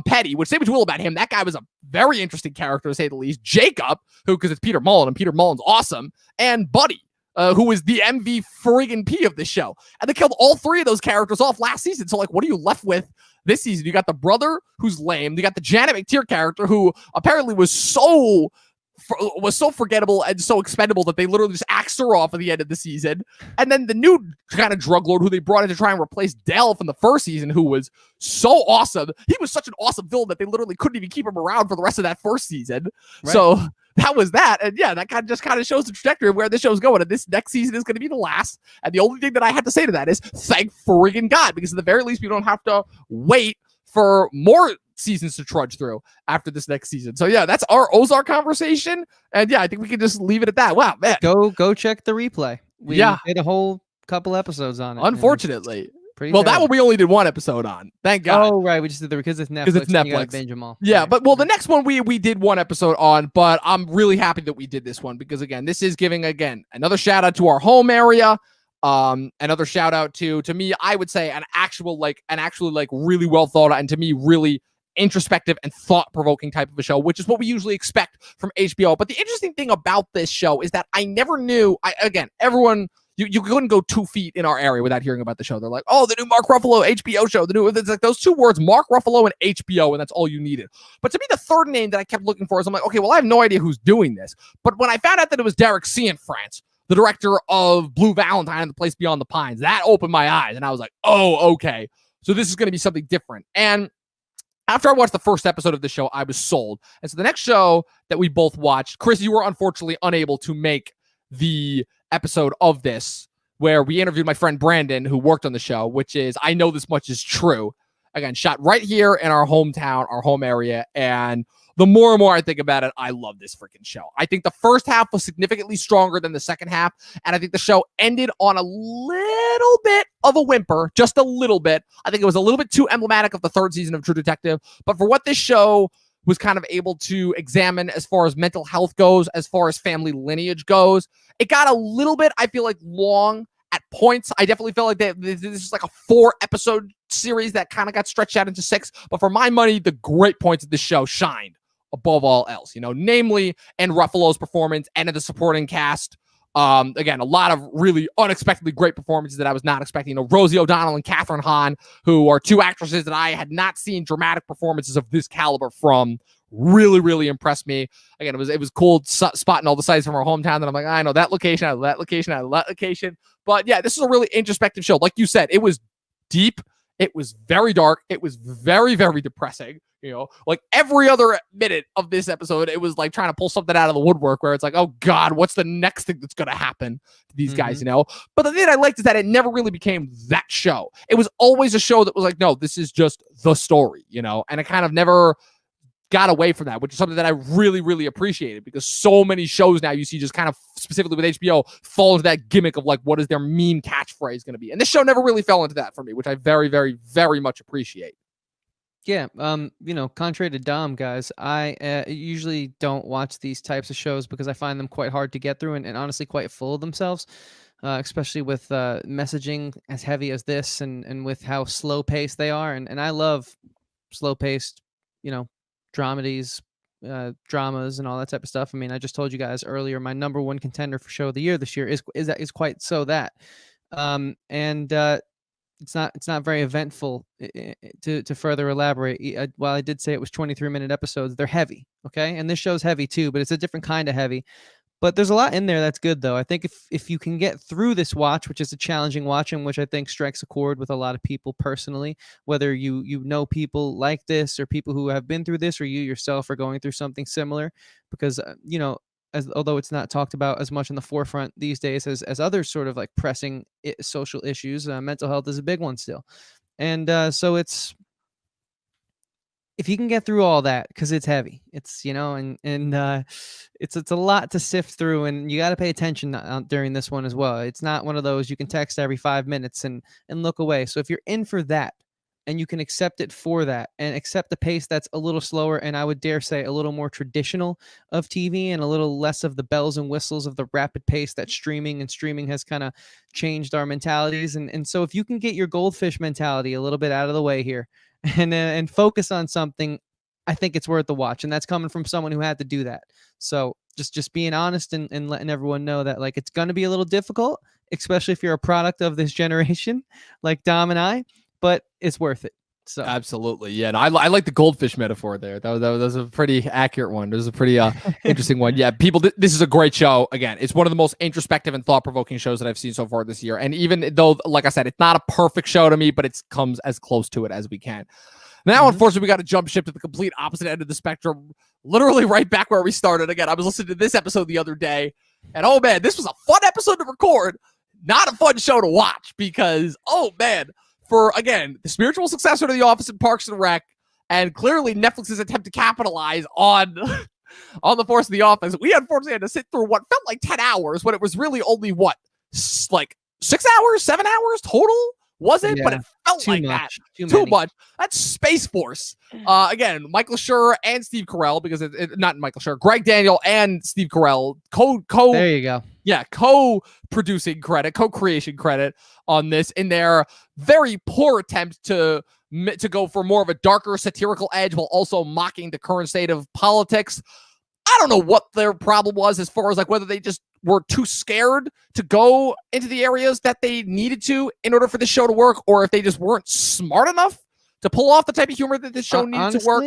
Petty, which say what you will about him, that guy was a very interesting character to say the least. Jacob, who, because it's Peter Mullen, and Peter Mullen's awesome, and Buddy, who was the MV friggin' P of the show. And they killed all 3 of those characters off last season. So, like, what are you left with this season? You got the brother who's lame. You got the Janet McTeer character who apparently was so forgettable and so expendable that they literally just axed her off at the end of the season. And then the new kind of drug lord who they brought in to try and replace Dell from the first season, who was so awesome. He was such an awesome villain that they literally couldn't even keep him around for the rest of that first season. Right. So that was that. And yeah, that kind of shows the trajectory of where this show's going. And this next season is going to be the last. And the only thing that I had to say to that is thank friggin' God, because at the very least, we don't have to wait for more seasons to trudge through after this next season. So yeah, that's our Ozark conversation. And yeah, I think we can just leave it at that. Wow, man. Go check the replay. We did a whole couple episodes on it. Unfortunately. That one we only did 1 episode on. Thank God. Oh, right. We just did because it's Netflix. Because it's Netflix. You gotta binge them all. Yeah, right. But the next one we did 1 episode on, but I'm really happy that we did this one because, again, this is giving, again, another shout out to our home area. Another shout out to me, I would say an actually really well thought out, and to me really introspective and thought-provoking type of a show, which is what we usually expect from HBO. But the interesting thing about this show is that I never knew, everyone, you couldn't go 2 feet in our area without hearing about the show. They're like, oh, the new Mark Ruffalo HBO show, it's like those 2 words, Mark Ruffalo and HBO, and that's all you needed. But to me, the third name that I kept looking for is, I'm like, okay, well, I have no idea who's doing this. But when I found out that it was Derek Cianfrance, the director of Blue Valentine and The Place Beyond the Pines, that opened my eyes, and I was like, oh, okay. So this is going to be something different. And after I watched the first episode of the show, I was sold. And so the next show that we both watched, Chris, you were unfortunately unable to make the episode of this where we interviewed my friend Brandon, who worked on the show, which is, I Know This Much Is True. Again, shot right here in our hometown, our home area. And the more and more I think about it, I love this freaking show. I think the first half was significantly stronger than the second half. And I think the show ended on a little bit of a whimper, just a little bit. I think it was a little bit too emblematic of the third season of True Detective. But for what this show was kind of able to examine as far as mental health goes, as far as family lineage goes. It got a little bit, I feel like, long at points. I definitely felt like this is like a 4-episode series that kind of got stretched out into 6. But for my money, the great points of the show shined above all else, namely in Ruffalo's performance and in the supporting cast. Again, a lot of really unexpectedly great performances that I was not expecting. Rosie O'Donnell and Catherine Hahn, who are 2 actresses that I had not seen dramatic performances of this caliber from, really, really impressed me. Again, it was cool spotting all the sites from our hometown. And I'm like, I know that location, I know that location, I know that location. But yeah, this is a really introspective show. Like you said, it was deep. It was very dark. It was very, very depressing. Like every other minute of this episode, it was like trying to pull something out of the woodwork where it's like, oh God, what's the next thing that's going to happen to these guys, But the thing I liked is that it never really became that show. It was always a show that was like, no, this is just the story, and it kind of never got away from that, which is something that I really, really appreciated, because so many shows now you see just kind of specifically with HBO fall into that gimmick of like, what is their meme catchphrase going to be? And this show never really fell into that for me, which I very, very, very much appreciate. Yeah, contrary to Dom, guys, I usually don't watch these types of shows because I find them quite hard to get through and honestly quite full of themselves, especially with messaging as heavy as this and with how slow-paced they are. And I love slow-paced, dramedies, dramas, and all that type of stuff. I mean, I just told you guys earlier, my number 1 contender for show of the year this year is quite so that. It's not very eventful. To further elaborate, while I did say it was 23-minute episodes, they're heavy, okay? And this show's heavy too, but it's a different kind of heavy. But there's a lot in there that's good, though. I think if you can get through this watch, which is a challenging watch, and which I think strikes a chord with a lot of people personally, whether you know people like this or people who have been through this, or you yourself are going through something similar, because although it's not talked about as much in the forefront these days as other sort of like pressing social issues, mental health is a big one still. And so if you can get through all that, because it's heavy, it's it's a lot to sift through, and you got to pay attention during this one as well. It's not one of those you can text every 5 minutes and look away. So if you're in for that, and you can accept it for that, and accept the pace that's a little slower, and I would dare say a little more traditional of TV, and a little less of the bells and whistles of the rapid pace that streaming has kind of changed our mentalities. And so if you can get your goldfish mentality a little bit out of the way here and focus on something, I think it's worth the watch. And that's coming from someone who had to do that. So just being honest and letting everyone know that, like, it's going to be a little difficult, especially if you're a product of this generation like Dom and I, but it's worth it. So absolutely, yeah. No, I like the goldfish metaphor there. That was a pretty accurate one. It was a pretty interesting one. Yeah, people, this is a great show. Again, it's one of the most introspective and thought-provoking shows that I've seen so far this year. And even though, like I said, it's not a perfect show to me, but it comes as close to it as we can. Now, unfortunately, we got to jump ship to the complete opposite end of the spectrum, literally right back where we started. Again, I was listening to this episode the other day, and oh man, this was a fun episode to record, not a fun show to watch, because oh man, for, again, the spiritual successor to The Office and Parks and Rec, and clearly Netflix's attempt to capitalize on the force of The Office, we unfortunately had to sit through what felt like 10 hours when it was really only, like 6 hours, 7 hours total? Was it? Yeah, but it felt like that. Too much. That's Space Force. Again, Michael Schur and Steve Carell, because not Michael Schur, Greg Daniel and Steve Carell there you go. Yeah, co-producing credit, co-creation credit on this, in their very poor attempt to go for more of a darker satirical edge while also mocking the current state of politics. I don't know what their problem was, as far as like whether they just were too scared to go into the areas that they needed to in order for the show to work, or if they just weren't smart enough to pull off the type of humor that this show needed to work.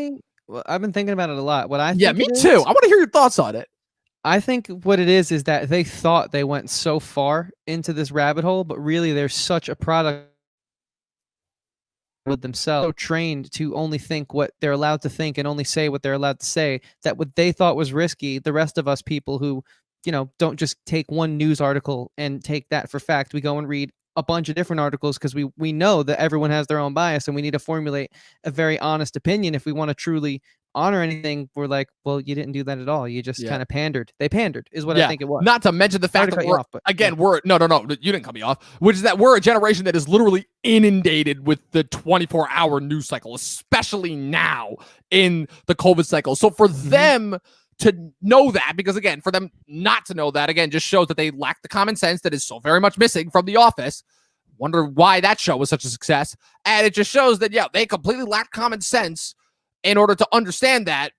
Well, I've been thinking about it a lot. What I think, yeah, me too. I want to hear your thoughts on it. I think what it is that they thought they went so far into this rabbit hole, but really they're such a product with themselves, so trained to only think what they're allowed to think and only say what they're allowed to say, that what they thought was risky, the rest of us people who, don't just take one news article and take that for fact. We go and read a bunch of different articles because we know that everyone has their own bias, and we need to formulate a very honest opinion if we want to truly honor anything, were like, well, you didn't do that at all. You just kind of pandered. They pandered, is what I think it was. Not to mention the fact that we're, we're no, you didn't cut me off, which is that we're a generation that is literally inundated with the 24-hour news cycle, especially now in the COVID cycle. So for them to know that, because again, for them not to know that, again, just shows that they lack the common sense that is so very much missing from The Office. Wonder why that show was such a success. And it just shows that, they completely lack common sense in order to understand that,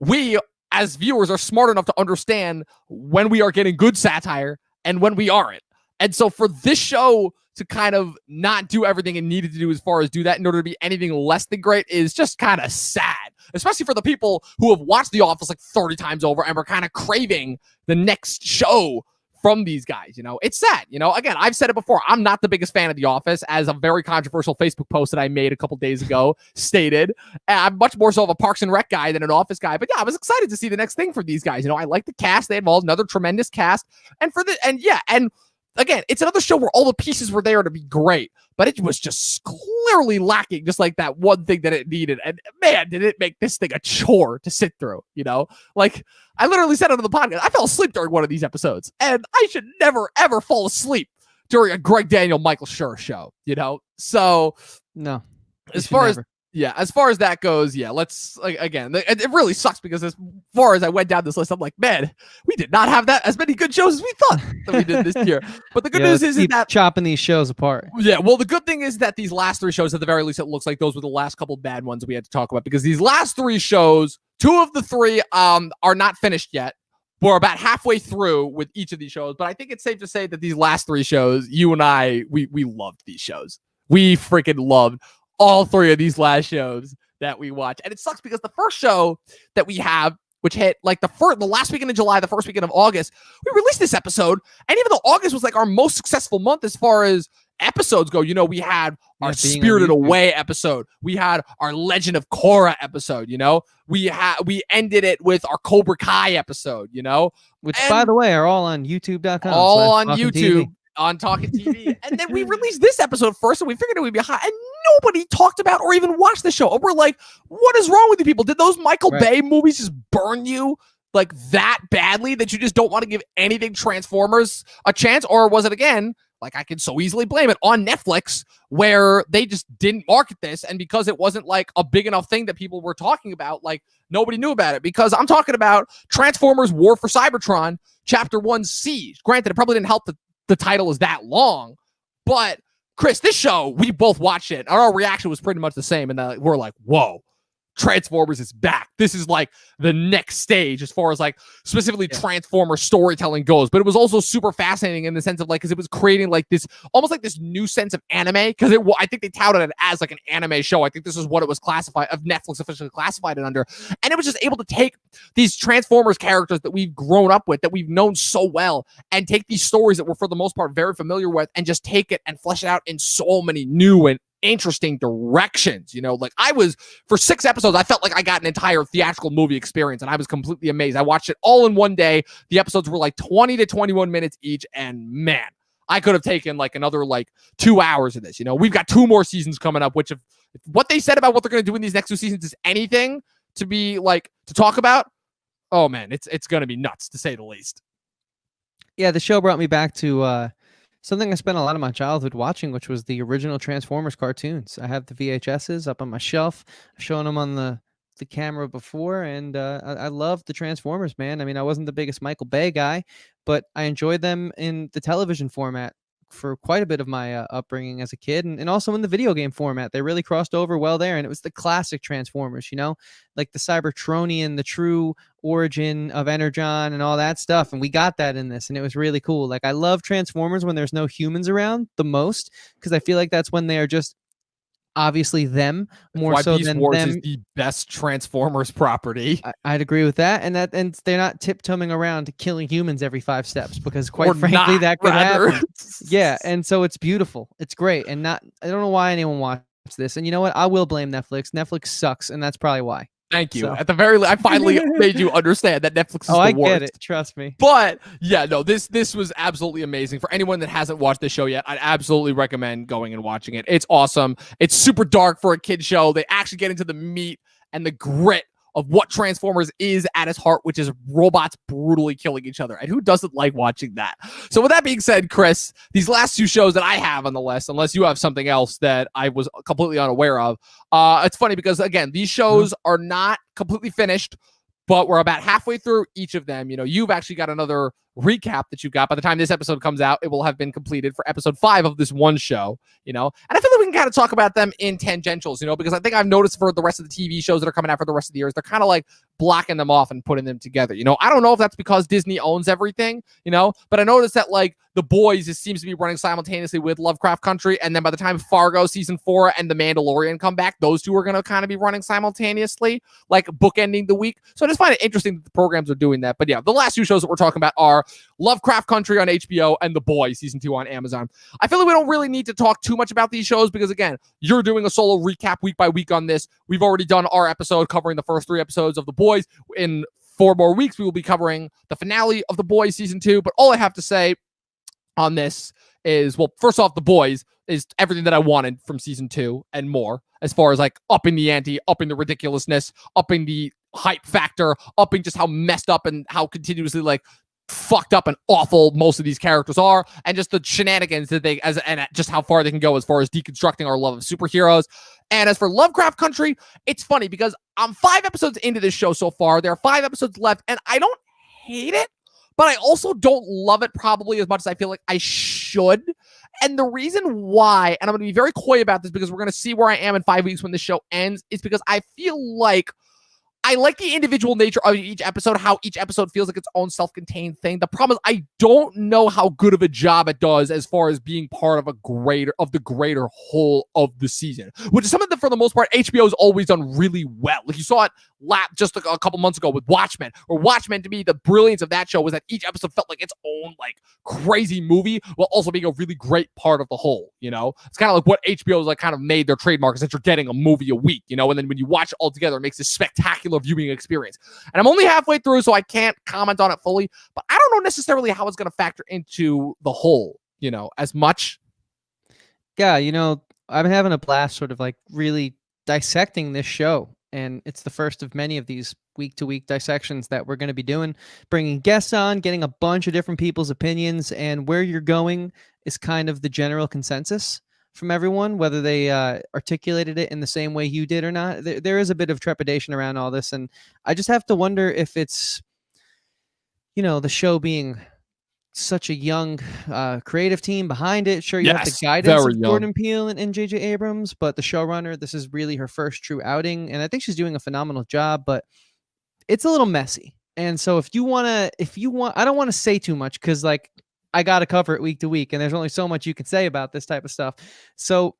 we as viewers are smart enough to understand when we are getting good satire and when we aren't. And so for this show to kind of not do everything it needed to do as far as do that in order to be anything less than great is just kind of sad, especially for the people who have watched The Office like 30 times over and were kind of craving the next show from these guys. It's sad. Again, I've said it before. I'm not the biggest fan of The Office, as a very controversial Facebook post that I made a couple days ago stated. I'm much more so of a Parks and Rec guy than an Office guy. But I was excited to see the next thing for these guys. I like the cast. They involved another tremendous cast. And again, it's another show where all the pieces were there to be great, but it was just clearly lacking, just like that one thing that it needed. And man, did it make this thing a chore to sit through, Like, I literally said on the podcast, I fell asleep during one of these episodes, and I should never, ever fall asleep during a Greg Daniel, Michael Schur show, So, no. As far as that goes, let's, again, it really sucks because as far as I went down this list, I'm like, man, we did not have as many good shows as we thought that we did this year. But the good news is that chopping these shows apart. Yeah, well, the good thing is that these last 3 shows, at the very least, it looks like those were the last couple bad ones we had to talk about, because these last 3 shows, 2 of the 3 are not finished yet. We're about halfway through with each of these shows, but I think it's safe to say that these last 3 shows, you and I, we loved these shows. We freaking loved all 3 of these last shows that we watched. And it sucks because the first show that we have, which hit like the last weekend of July, the first weekend of August, we released this episode. And even though August was like our most successful month as far as episodes go, we had our Spirited Away episode. We had our Legend of Korra episode, we ended it with our Cobra Kai episode, which, by the way, are all on youtube.com. All on YouTube. TV. On Talkin TV. And then we released this episode first, and we figured it would be hot. And nobody talked about or even watched the show. And we're like, what is wrong with you people? Did those Michael Bay movies just burn you like that badly that you just don't want to give anything Transformers a chance? Or was it, again, like I can so easily blame it on Netflix, where they just didn't market this, and because it wasn't like a big enough thing that people were talking about, like nobody knew about it? Because I'm talking about Transformers War for Cybertron Chapter 1 Siege. Granted, it probably didn't help that the title is that long, but Chris, this show, we both watched it, and our reaction was pretty much the same, and we're like, whoa, Transformers is back. This is like the next stage as far as like specifically Transformer storytelling goes. But it was also super fascinating in the sense of like, because it was creating like this, almost like this new sense of anime. Because I think they touted it as like an anime show. I think this is what it was classified, of Netflix officially classified it under. And it was just able to take these Transformers characters that we've grown up with, that we've known so well, and take these stories that we're for the most part very familiar with, and just take it and flesh it out in so many new and interesting directions. Like I was, for 6 episodes, I felt like I got an entire theatrical movie experience, and I was completely amazed. I watched it all in one day. The episodes were like 20 to 21 minutes each, and man, I could have taken like another like 2 hours of this. We've got 2 more seasons coming up, which if what they said about what they're going to do in these next 2 seasons is anything to be like to talk about, oh man, it's going to be nuts, to say the least. Yeah, the show brought me back to something I spent a lot of my childhood watching, which was the original Transformers cartoons. I have the VHSs up on my shelf. I've shown them on the camera before, and I love the Transformers, man. I mean, I wasn't the biggest Michael Bay guy, but I enjoyed them in the television format for quite a bit of my upbringing as a kid, and also in the video game format. They really crossed over well there, and it was the classic Transformers, like the Cybertronian, the true origin of Energon and all that stuff, and we got that in this, and it was really cool. Like, I love Transformers when there's no humans around the most, because I feel like that's when they are just obviously them more so Beast than Wars them. Is the best Transformers property. I'd agree with that, and they're not tiptoeing around killing humans every 5 steps, because quite frankly that could happen. Yeah, and so it's beautiful, it's great, and I don't know why anyone watched this. And you know what? I will blame Netflix. Netflix sucks, and that's probably why. Thank you. So. At the very least, I finally made you understand that Netflix is the worst. I get it. Trust me. But yeah, no, this was absolutely amazing. For anyone that hasn't watched this show yet, I'd absolutely recommend going and watching it. It's awesome. It's super dark for a kid show. They actually get into the meat and the grit of what Transformers is at its heart, which is robots brutally killing each other. And who doesn't like watching that? So with that being said, Chris, these last two shows that I have on the list, unless you have something else that I was completely unaware of, it's funny because, again, these shows are not completely finished, but we're about halfway through each of them. You know, you've actually got another recap that you've got. By the time this episode comes out, it will have been completed for episode 5 of this one show, you know, and I feel like we can kind of talk about them in tangentials, you know, because I think I've noticed for the rest of the TV shows that are coming out for the rest of the years, they're kind of like blocking them off and putting them together. You know, I don't know if that's because Disney owns everything, you know, but I noticed that like The Boys, it seems to be running simultaneously with Lovecraft Country. And then by the time Fargo season 4 and The Mandalorian come back, those two are going to kind of be running simultaneously, like bookending the week. So I just find it interesting that the programs are doing that. But yeah, the last two shows that we're talking about are Lovecraft Country on HBO and The Boys season 2 on Amazon. I feel like we don't really need to talk too much about these shows because, again, you're doing a solo recap week by week on this. We've already done our episode covering the first 3 episodes of The Boys. In 4 more weeks, we will be covering the finale of The Boys season 2. But all I have to say on this is, well, first off, The Boys is everything that I wanted from season 2 and more, as far as like upping the ante, upping the ridiculousness, upping the hype factor, upping just how messed up and how continuously like fucked up and awful most of these characters are, and just the shenanigans that they and just how far they can go as far as deconstructing our love of superheroes. And as for Lovecraft Country, it's funny because I'm 5 episodes into this show so far. There are 5 episodes left, and I don't hate it, but I also don't love it probably as much as I feel like I should. And the reason why, and I'm going to be very coy about this because we're going to see where I am in 5 weeks when the show ends, is because I feel like I like the individual nature of each episode, how each episode feels like its own self-contained thing. The problem is I don't know how good of a job it does as far as being part of the greater whole of the season, which is something that for the most part HBO has always done really well. Like you saw it just a couple months ago with Watchmen, or Watchmen, to me, the brilliance of that show was that each episode felt like its own like crazy movie while also being a really great part of the whole. You know, it's kind of like what HBO's like kind of made their trademark, is that you're getting a movie a week, you know, and then when you watch it all together, it makes this spectacular viewing experience. And I'm only halfway through, so I can't comment on it fully, but I don't know necessarily how it's going to factor into the whole, you know, as much. Yeah, you know, I've been having a blast sort of like really dissecting this show. And it's the first of many of these week-to-week dissections that we're going to be doing, bringing guests on, getting a bunch of different people's opinions, and where you're going is kind of the general consensus from everyone, whether they articulated it in the same way you did or not. There is a bit of trepidation around all this, and I just have to wonder if it's, you know, the show being such a young creative team behind it. Sure, you have the guidance of Jordan Peele and J.J. Abrams, but the showrunner, this is really her first true outing, and I think she's doing a phenomenal job, but it's a little messy. And so if you want, I don't want to say too much because like I got to cover it week to week, and there's only so much you can say about this type of stuff. So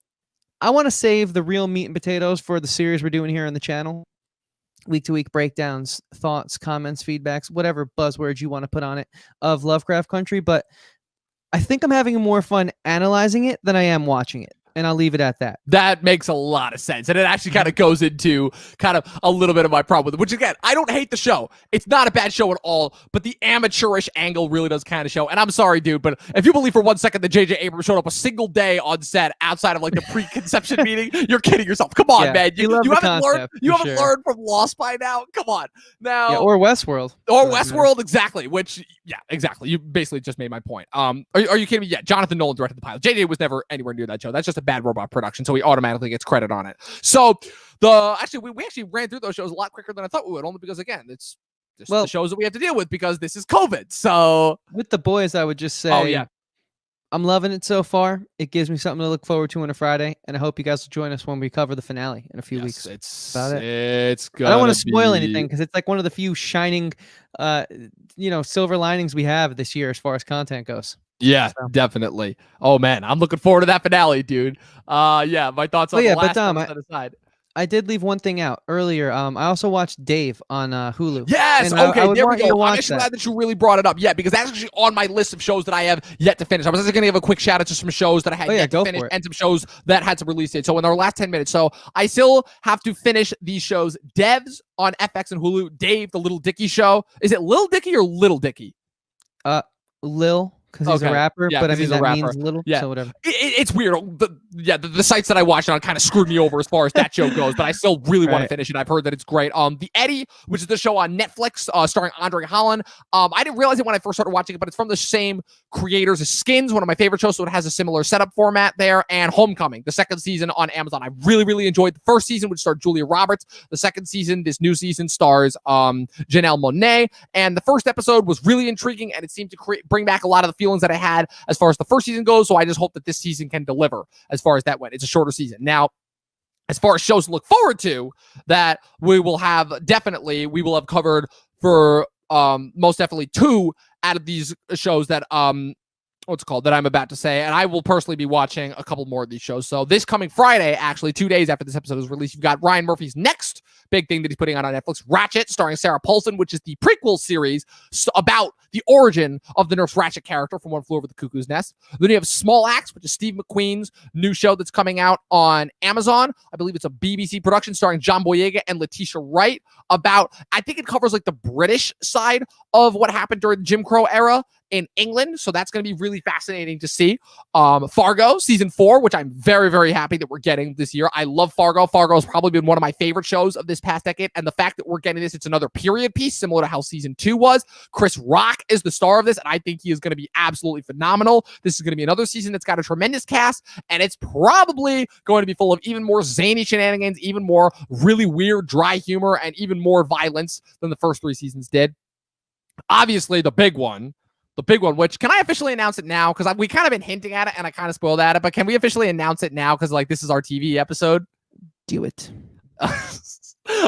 I want to save the real meat and potatoes for the series we're doing here on the channel. Week-to-week breakdowns, thoughts, comments, feedbacks, whatever buzzwords you want to put on it of Lovecraft Country. But I think I'm having more fun analyzing it than I am watching it. And I'll leave it at that. That makes a lot of sense. And it actually kind of goes into kind of a little bit of my problem with it, which again, I don't hate the show. It's not a bad show at all, but the amateurish angle really does kind of show. And I'm sorry, dude, but if you believe for 1 second that J.J. Abrams showed up a single day on set outside of like the preconception meeting, you're kidding yourself. Come on, man. You haven't learned from Lost by now? Come on. Now, yeah, or Westworld. Or Westworld, exactly. Which, yeah, exactly. You basically just made my point. Are you kidding me? Yeah, Jonathan Nolan directed the pilot. J.J. was never anywhere near that show. That's just a bad robot production, so he automatically gets credit on it. So we actually ran through those shows a lot quicker than I thought we would, only because again, it's just the shows that we have to deal with because this is COVID. So with The Boys, I would just say, I'm loving it so far. It gives me something to look forward to on a Friday, and I hope you guys will join us when we cover the finale in a few weeks. It's about it. It's good. I don't want to spoil anything because it's like one of the few shining, silver linings we have this year as far as content goes. Yeah, definitely. Oh man, I'm looking forward to that finale, dude. Yeah, my thoughts on the last episode aside. I did leave one thing out earlier. I also watched Dave on Hulu. Yes, okay, there we go. I'm actually glad that you really brought it up. Yeah, because that's actually on my list of shows that I have yet to finish. I was actually going to give a quick shout out to some shows that I had yet to finish and some shows that had some release dates. So in our last 10 minutes, so I still have to finish these shows. Devs on FX and Hulu. Dave, the Little Dicky show. Is it Lil Dicky or Little Dicky? Lil. Because he's a rapper, but I mean, that means little, so whatever. It's weird. the sites that I watched on kind of screwed me over as far as that show goes, but I still really want to Right. finish it. I've heard that it's great. The Eddie, which is the show on Netflix, starring Andre Holland. I didn't realize it when I first started watching it, but it's from the same creators as Skins, one of my favorite shows, so it has a similar setup format there. And Homecoming, the second season on Amazon. I really, really enjoyed the first season, which starred Julia Roberts. The second season, this new season, stars Janelle Monáe. And the first episode was really intriguing, and it seemed to bring back a lot of the feelings that I had as far as the first season goes. So I just hope that this season can deliver as far as that went. It's a shorter season. Now, as far as shows to look forward to, that we will have covered for most definitely 2 out of these shows that that I'm about to say, and I will personally be watching a couple more of these shows. So this coming Friday, actually 2 days after this episode is released, you've got Ryan Murphy's next big thing that he's putting on Netflix, Ratchet, starring Sarah Paulson, which is the prequel series about the origin of the Nurse Ratchet character from One Flew Over the Cuckoo's Nest. Then you have Small Axe, which is Steve McQueen's new show that's coming out on Amazon. I believe it's a BBC production starring John Boyega and Letitia Wright about, I think it covers like the British side of what happened during the Jim Crow era in England. So that's going to be really fascinating to see. Fargo season 4, which I'm very, very happy that we're getting this year. I love Fargo. Fargo has probably been one of my favorite shows of this past decade. And the fact that we're getting this, it's another period piece similar to how season 2 was. Chris Rock is the star of this, and I think he is going to be absolutely phenomenal. This is going to be another season that's got a tremendous cast, and it's probably going to be full of even more zany shenanigans, even more really weird, dry humor, and even more violence than the first 3 seasons did. Obviously, the big one, which, can I officially announce it now? Because we kind of been hinting at it, and I kind of spoiled at it, but can we officially announce it now? Because this is our TV episode. Do it.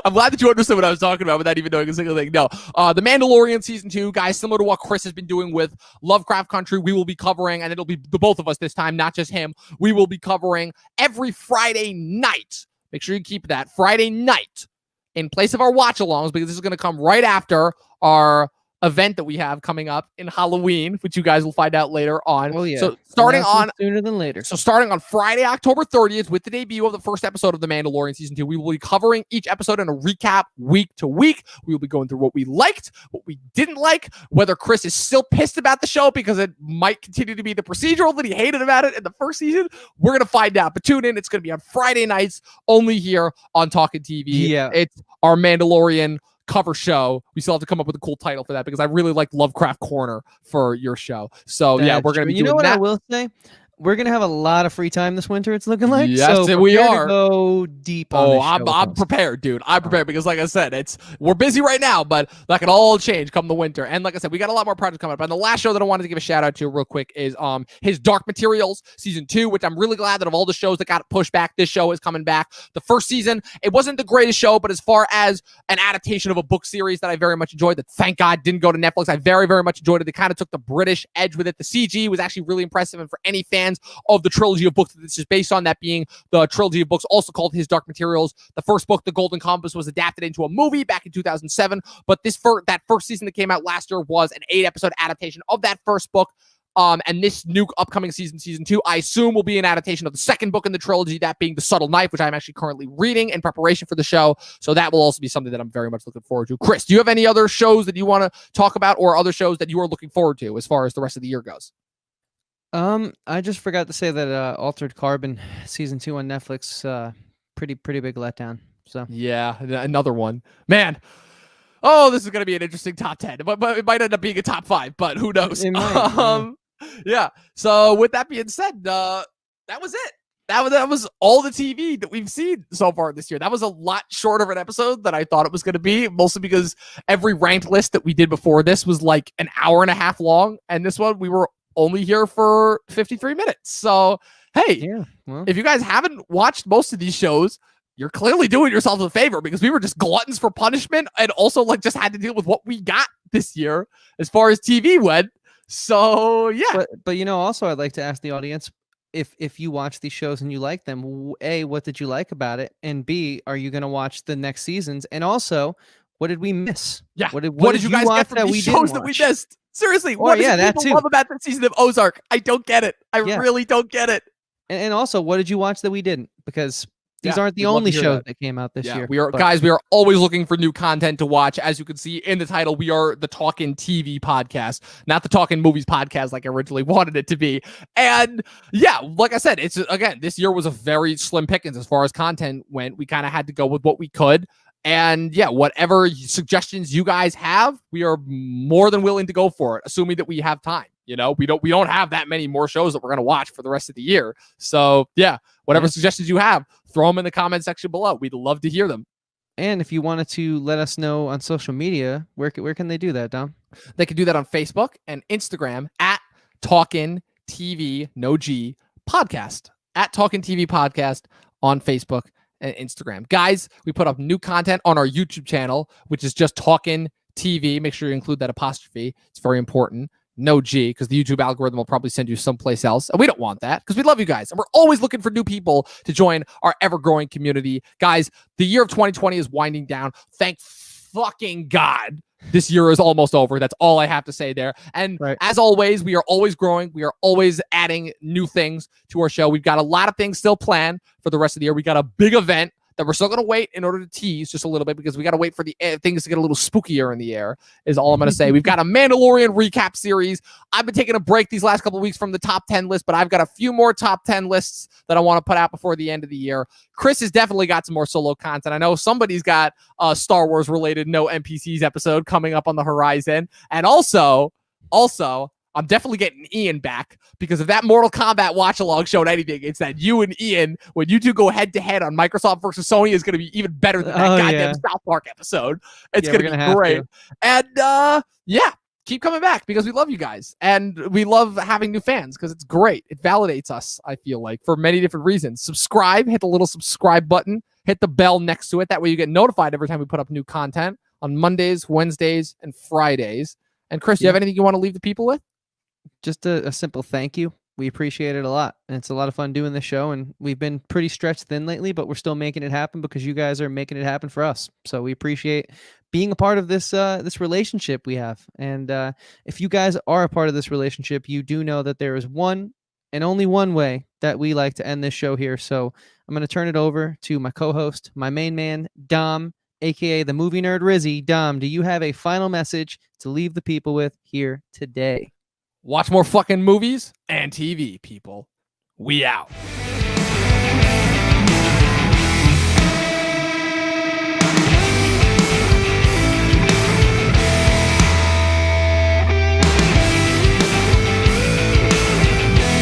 I'm glad that you understood what I was talking about without even knowing a single thing. No, The Mandalorian season 2, guys, similar to what Chris has been doing with Lovecraft Country, we will be covering, and it'll be the both of us this time, not just him. We will be covering every Friday night. Make sure you keep that Friday night in place of our watch-alongs, because this is going to come right after our event that we have coming up in Halloween, which you guys will find out later on. Oh yeah. So starting on sooner than later. So starting on Friday, October 30th, with the debut of the first episode of The Mandalorian season 2, we will be covering each episode in a recap week to week. We will be going through what we liked, what we didn't like, whether Chris is still pissed about the show because it might continue to be the procedural that he hated about it in the first season. We're going to find out. But tune in. It's going to be on Friday nights only here on Talkin TV. Yeah. It's our Mandalorian cover show. We still have to come up with a cool title for that, because I really like Lovecraft Corner for your show. So we're going to be doing what that. I will say? We're going to have a lot of free time this winter, it's looking like. Yes, so we are. Go deep on this show. I'm prepared, dude. I'm prepared because, like I said, we're busy right now, but that can all change come the winter. And like I said, we got a lot more projects coming up. And the last show that I wanted to give a shout out to real quick is his Dark Materials season 2, which I'm really glad that of all the shows that got pushed back, this show is coming back. The first season, it wasn't the greatest show, but as far as an adaptation of a book series that I very much enjoyed, that thank God didn't go to Netflix, I very, very much enjoyed it. They kind of took the British edge with it. The CG was actually really impressive, and for any fans of the trilogy of books that this is based on, that being the trilogy of books also called His Dark Materials. The first book, The Golden Compass, was adapted into a movie back in 2007, but that first season that came out last year was an 8-episode adaptation of that first book. And this new upcoming season 2, I assume will be an adaptation of the second book in the trilogy, that being The Subtle Knife, which I'm actually currently reading in preparation for the show. So that will also be something that I'm very much looking forward to. Chris, do you have any other shows that you want to talk about, or other shows that you are looking forward to as far as the rest of the year goes? I just forgot to say that Altered Carbon season 2 on Netflix, pretty big letdown. So yeah, another one, man. Oh, this is going to be an interesting top 10, but it might end up being a top 5, but who knows? It might, yeah. So with that being said, that was it. That was all the TV that we've seen so far this year. That was a lot shorter of an episode than I thought it was going to be, mostly because every ranked list that we did before this was like an hour and a half long, and this one we were only here for 53 minutes. So, hey, yeah, well, if you guys haven't watched most of these shows, you're clearly doing yourselves a favor, because we were just gluttons for punishment, and also like just had to deal with what we got this year as far as TV went. So, yeah. But also I'd like to ask the audience, if you watch these shows and you like them, A, what did you like about it? And B, are you going to watch the next seasons? And also, what did we miss? Yeah. What did you guys get from these shows that we missed? Seriously, what do people love about the season of Ozark? I don't get it. I really don't get it. And also, what did you watch that we didn't? Because these Yeah, aren't the we'd love to only hear shows that. that came out this Yeah, year. we are but guys. We are always looking for new content to watch. As you can see in the title, we are the Talkin TV podcast, not the Talkin Movies podcast like I originally wanted it to be. And yeah, like I said, it's again, this year was a very slim pickings as far as content went. We kind of had to go with what we could. And yeah, whatever suggestions you guys have, we are more than willing to go for it, assuming that we have time. You know, we don't have that many more shows that we're gonna watch for the rest of the year. So yeah, whatever suggestions you have, throw them in the comment section below. We'd love to hear them. And if you wanted to let us know on social media, where can they do that, Dom? They can do that on Facebook and Instagram at Talkin TV No G podcast, at Talkin TV podcast on Facebook and Instagram. Guys, we put up new content on our YouTube channel, which is just Talkin TV. Make sure you include that apostrophe. It's very important. No G, because the YouTube algorithm will probably send you someplace else. And we don't want that because we love you guys. And we're always looking for new people to join our ever-growing community. Guys, the year of 2020 is winding down. Thank fucking God this year is almost over. That's all I have to say there. And as always, we are always growing. We are always adding new things to our show. We've got a lot of things still planned for the rest of the year. We got a big event that we're still going to wait in order to tease just a little bit because we got to wait for the things to get a little spookier in the air is all I'm going to say. We've got a Mandalorian recap series. I've been taking a break these last couple of weeks from the top 10 list, but I've got a few more top 10 lists that I want to put out before the end of the year. Chris has definitely got some more solo content. I know somebody's got a Star Wars related No NPCs episode coming up on the horizon. And also, I'm definitely getting Ian back because if that Mortal Kombat watch along showed anything, it's that you and Ian, when you two go head to head on Microsoft versus Sony, is going to be even better than that goddamn South Park episode. It's going to be great. And keep coming back because we love you guys and we love having new fans because it's great. It validates us, I feel like, for many different reasons. Subscribe, hit the little subscribe button, hit the bell next to it. That way you get notified every time we put up new content on Mondays, Wednesdays, and Fridays. And Chris, do you have anything you want to leave the people with? Just a simple thank you. We appreciate it a lot. And it's a lot of fun doing this show. And we've been pretty stretched thin lately, but we're still making it happen because you guys are making it happen for us. So we appreciate being a part of this this relationship we have. And if you guys are a part of this relationship, you do know that there is one and only one way that we like to end this show here. So I'm going to turn it over to my co-host, my main man, Dom, aka the movie nerd Rizzy. Dom, do you have a final message to leave the people with here today? Watch more fucking movies and TV, people. We out.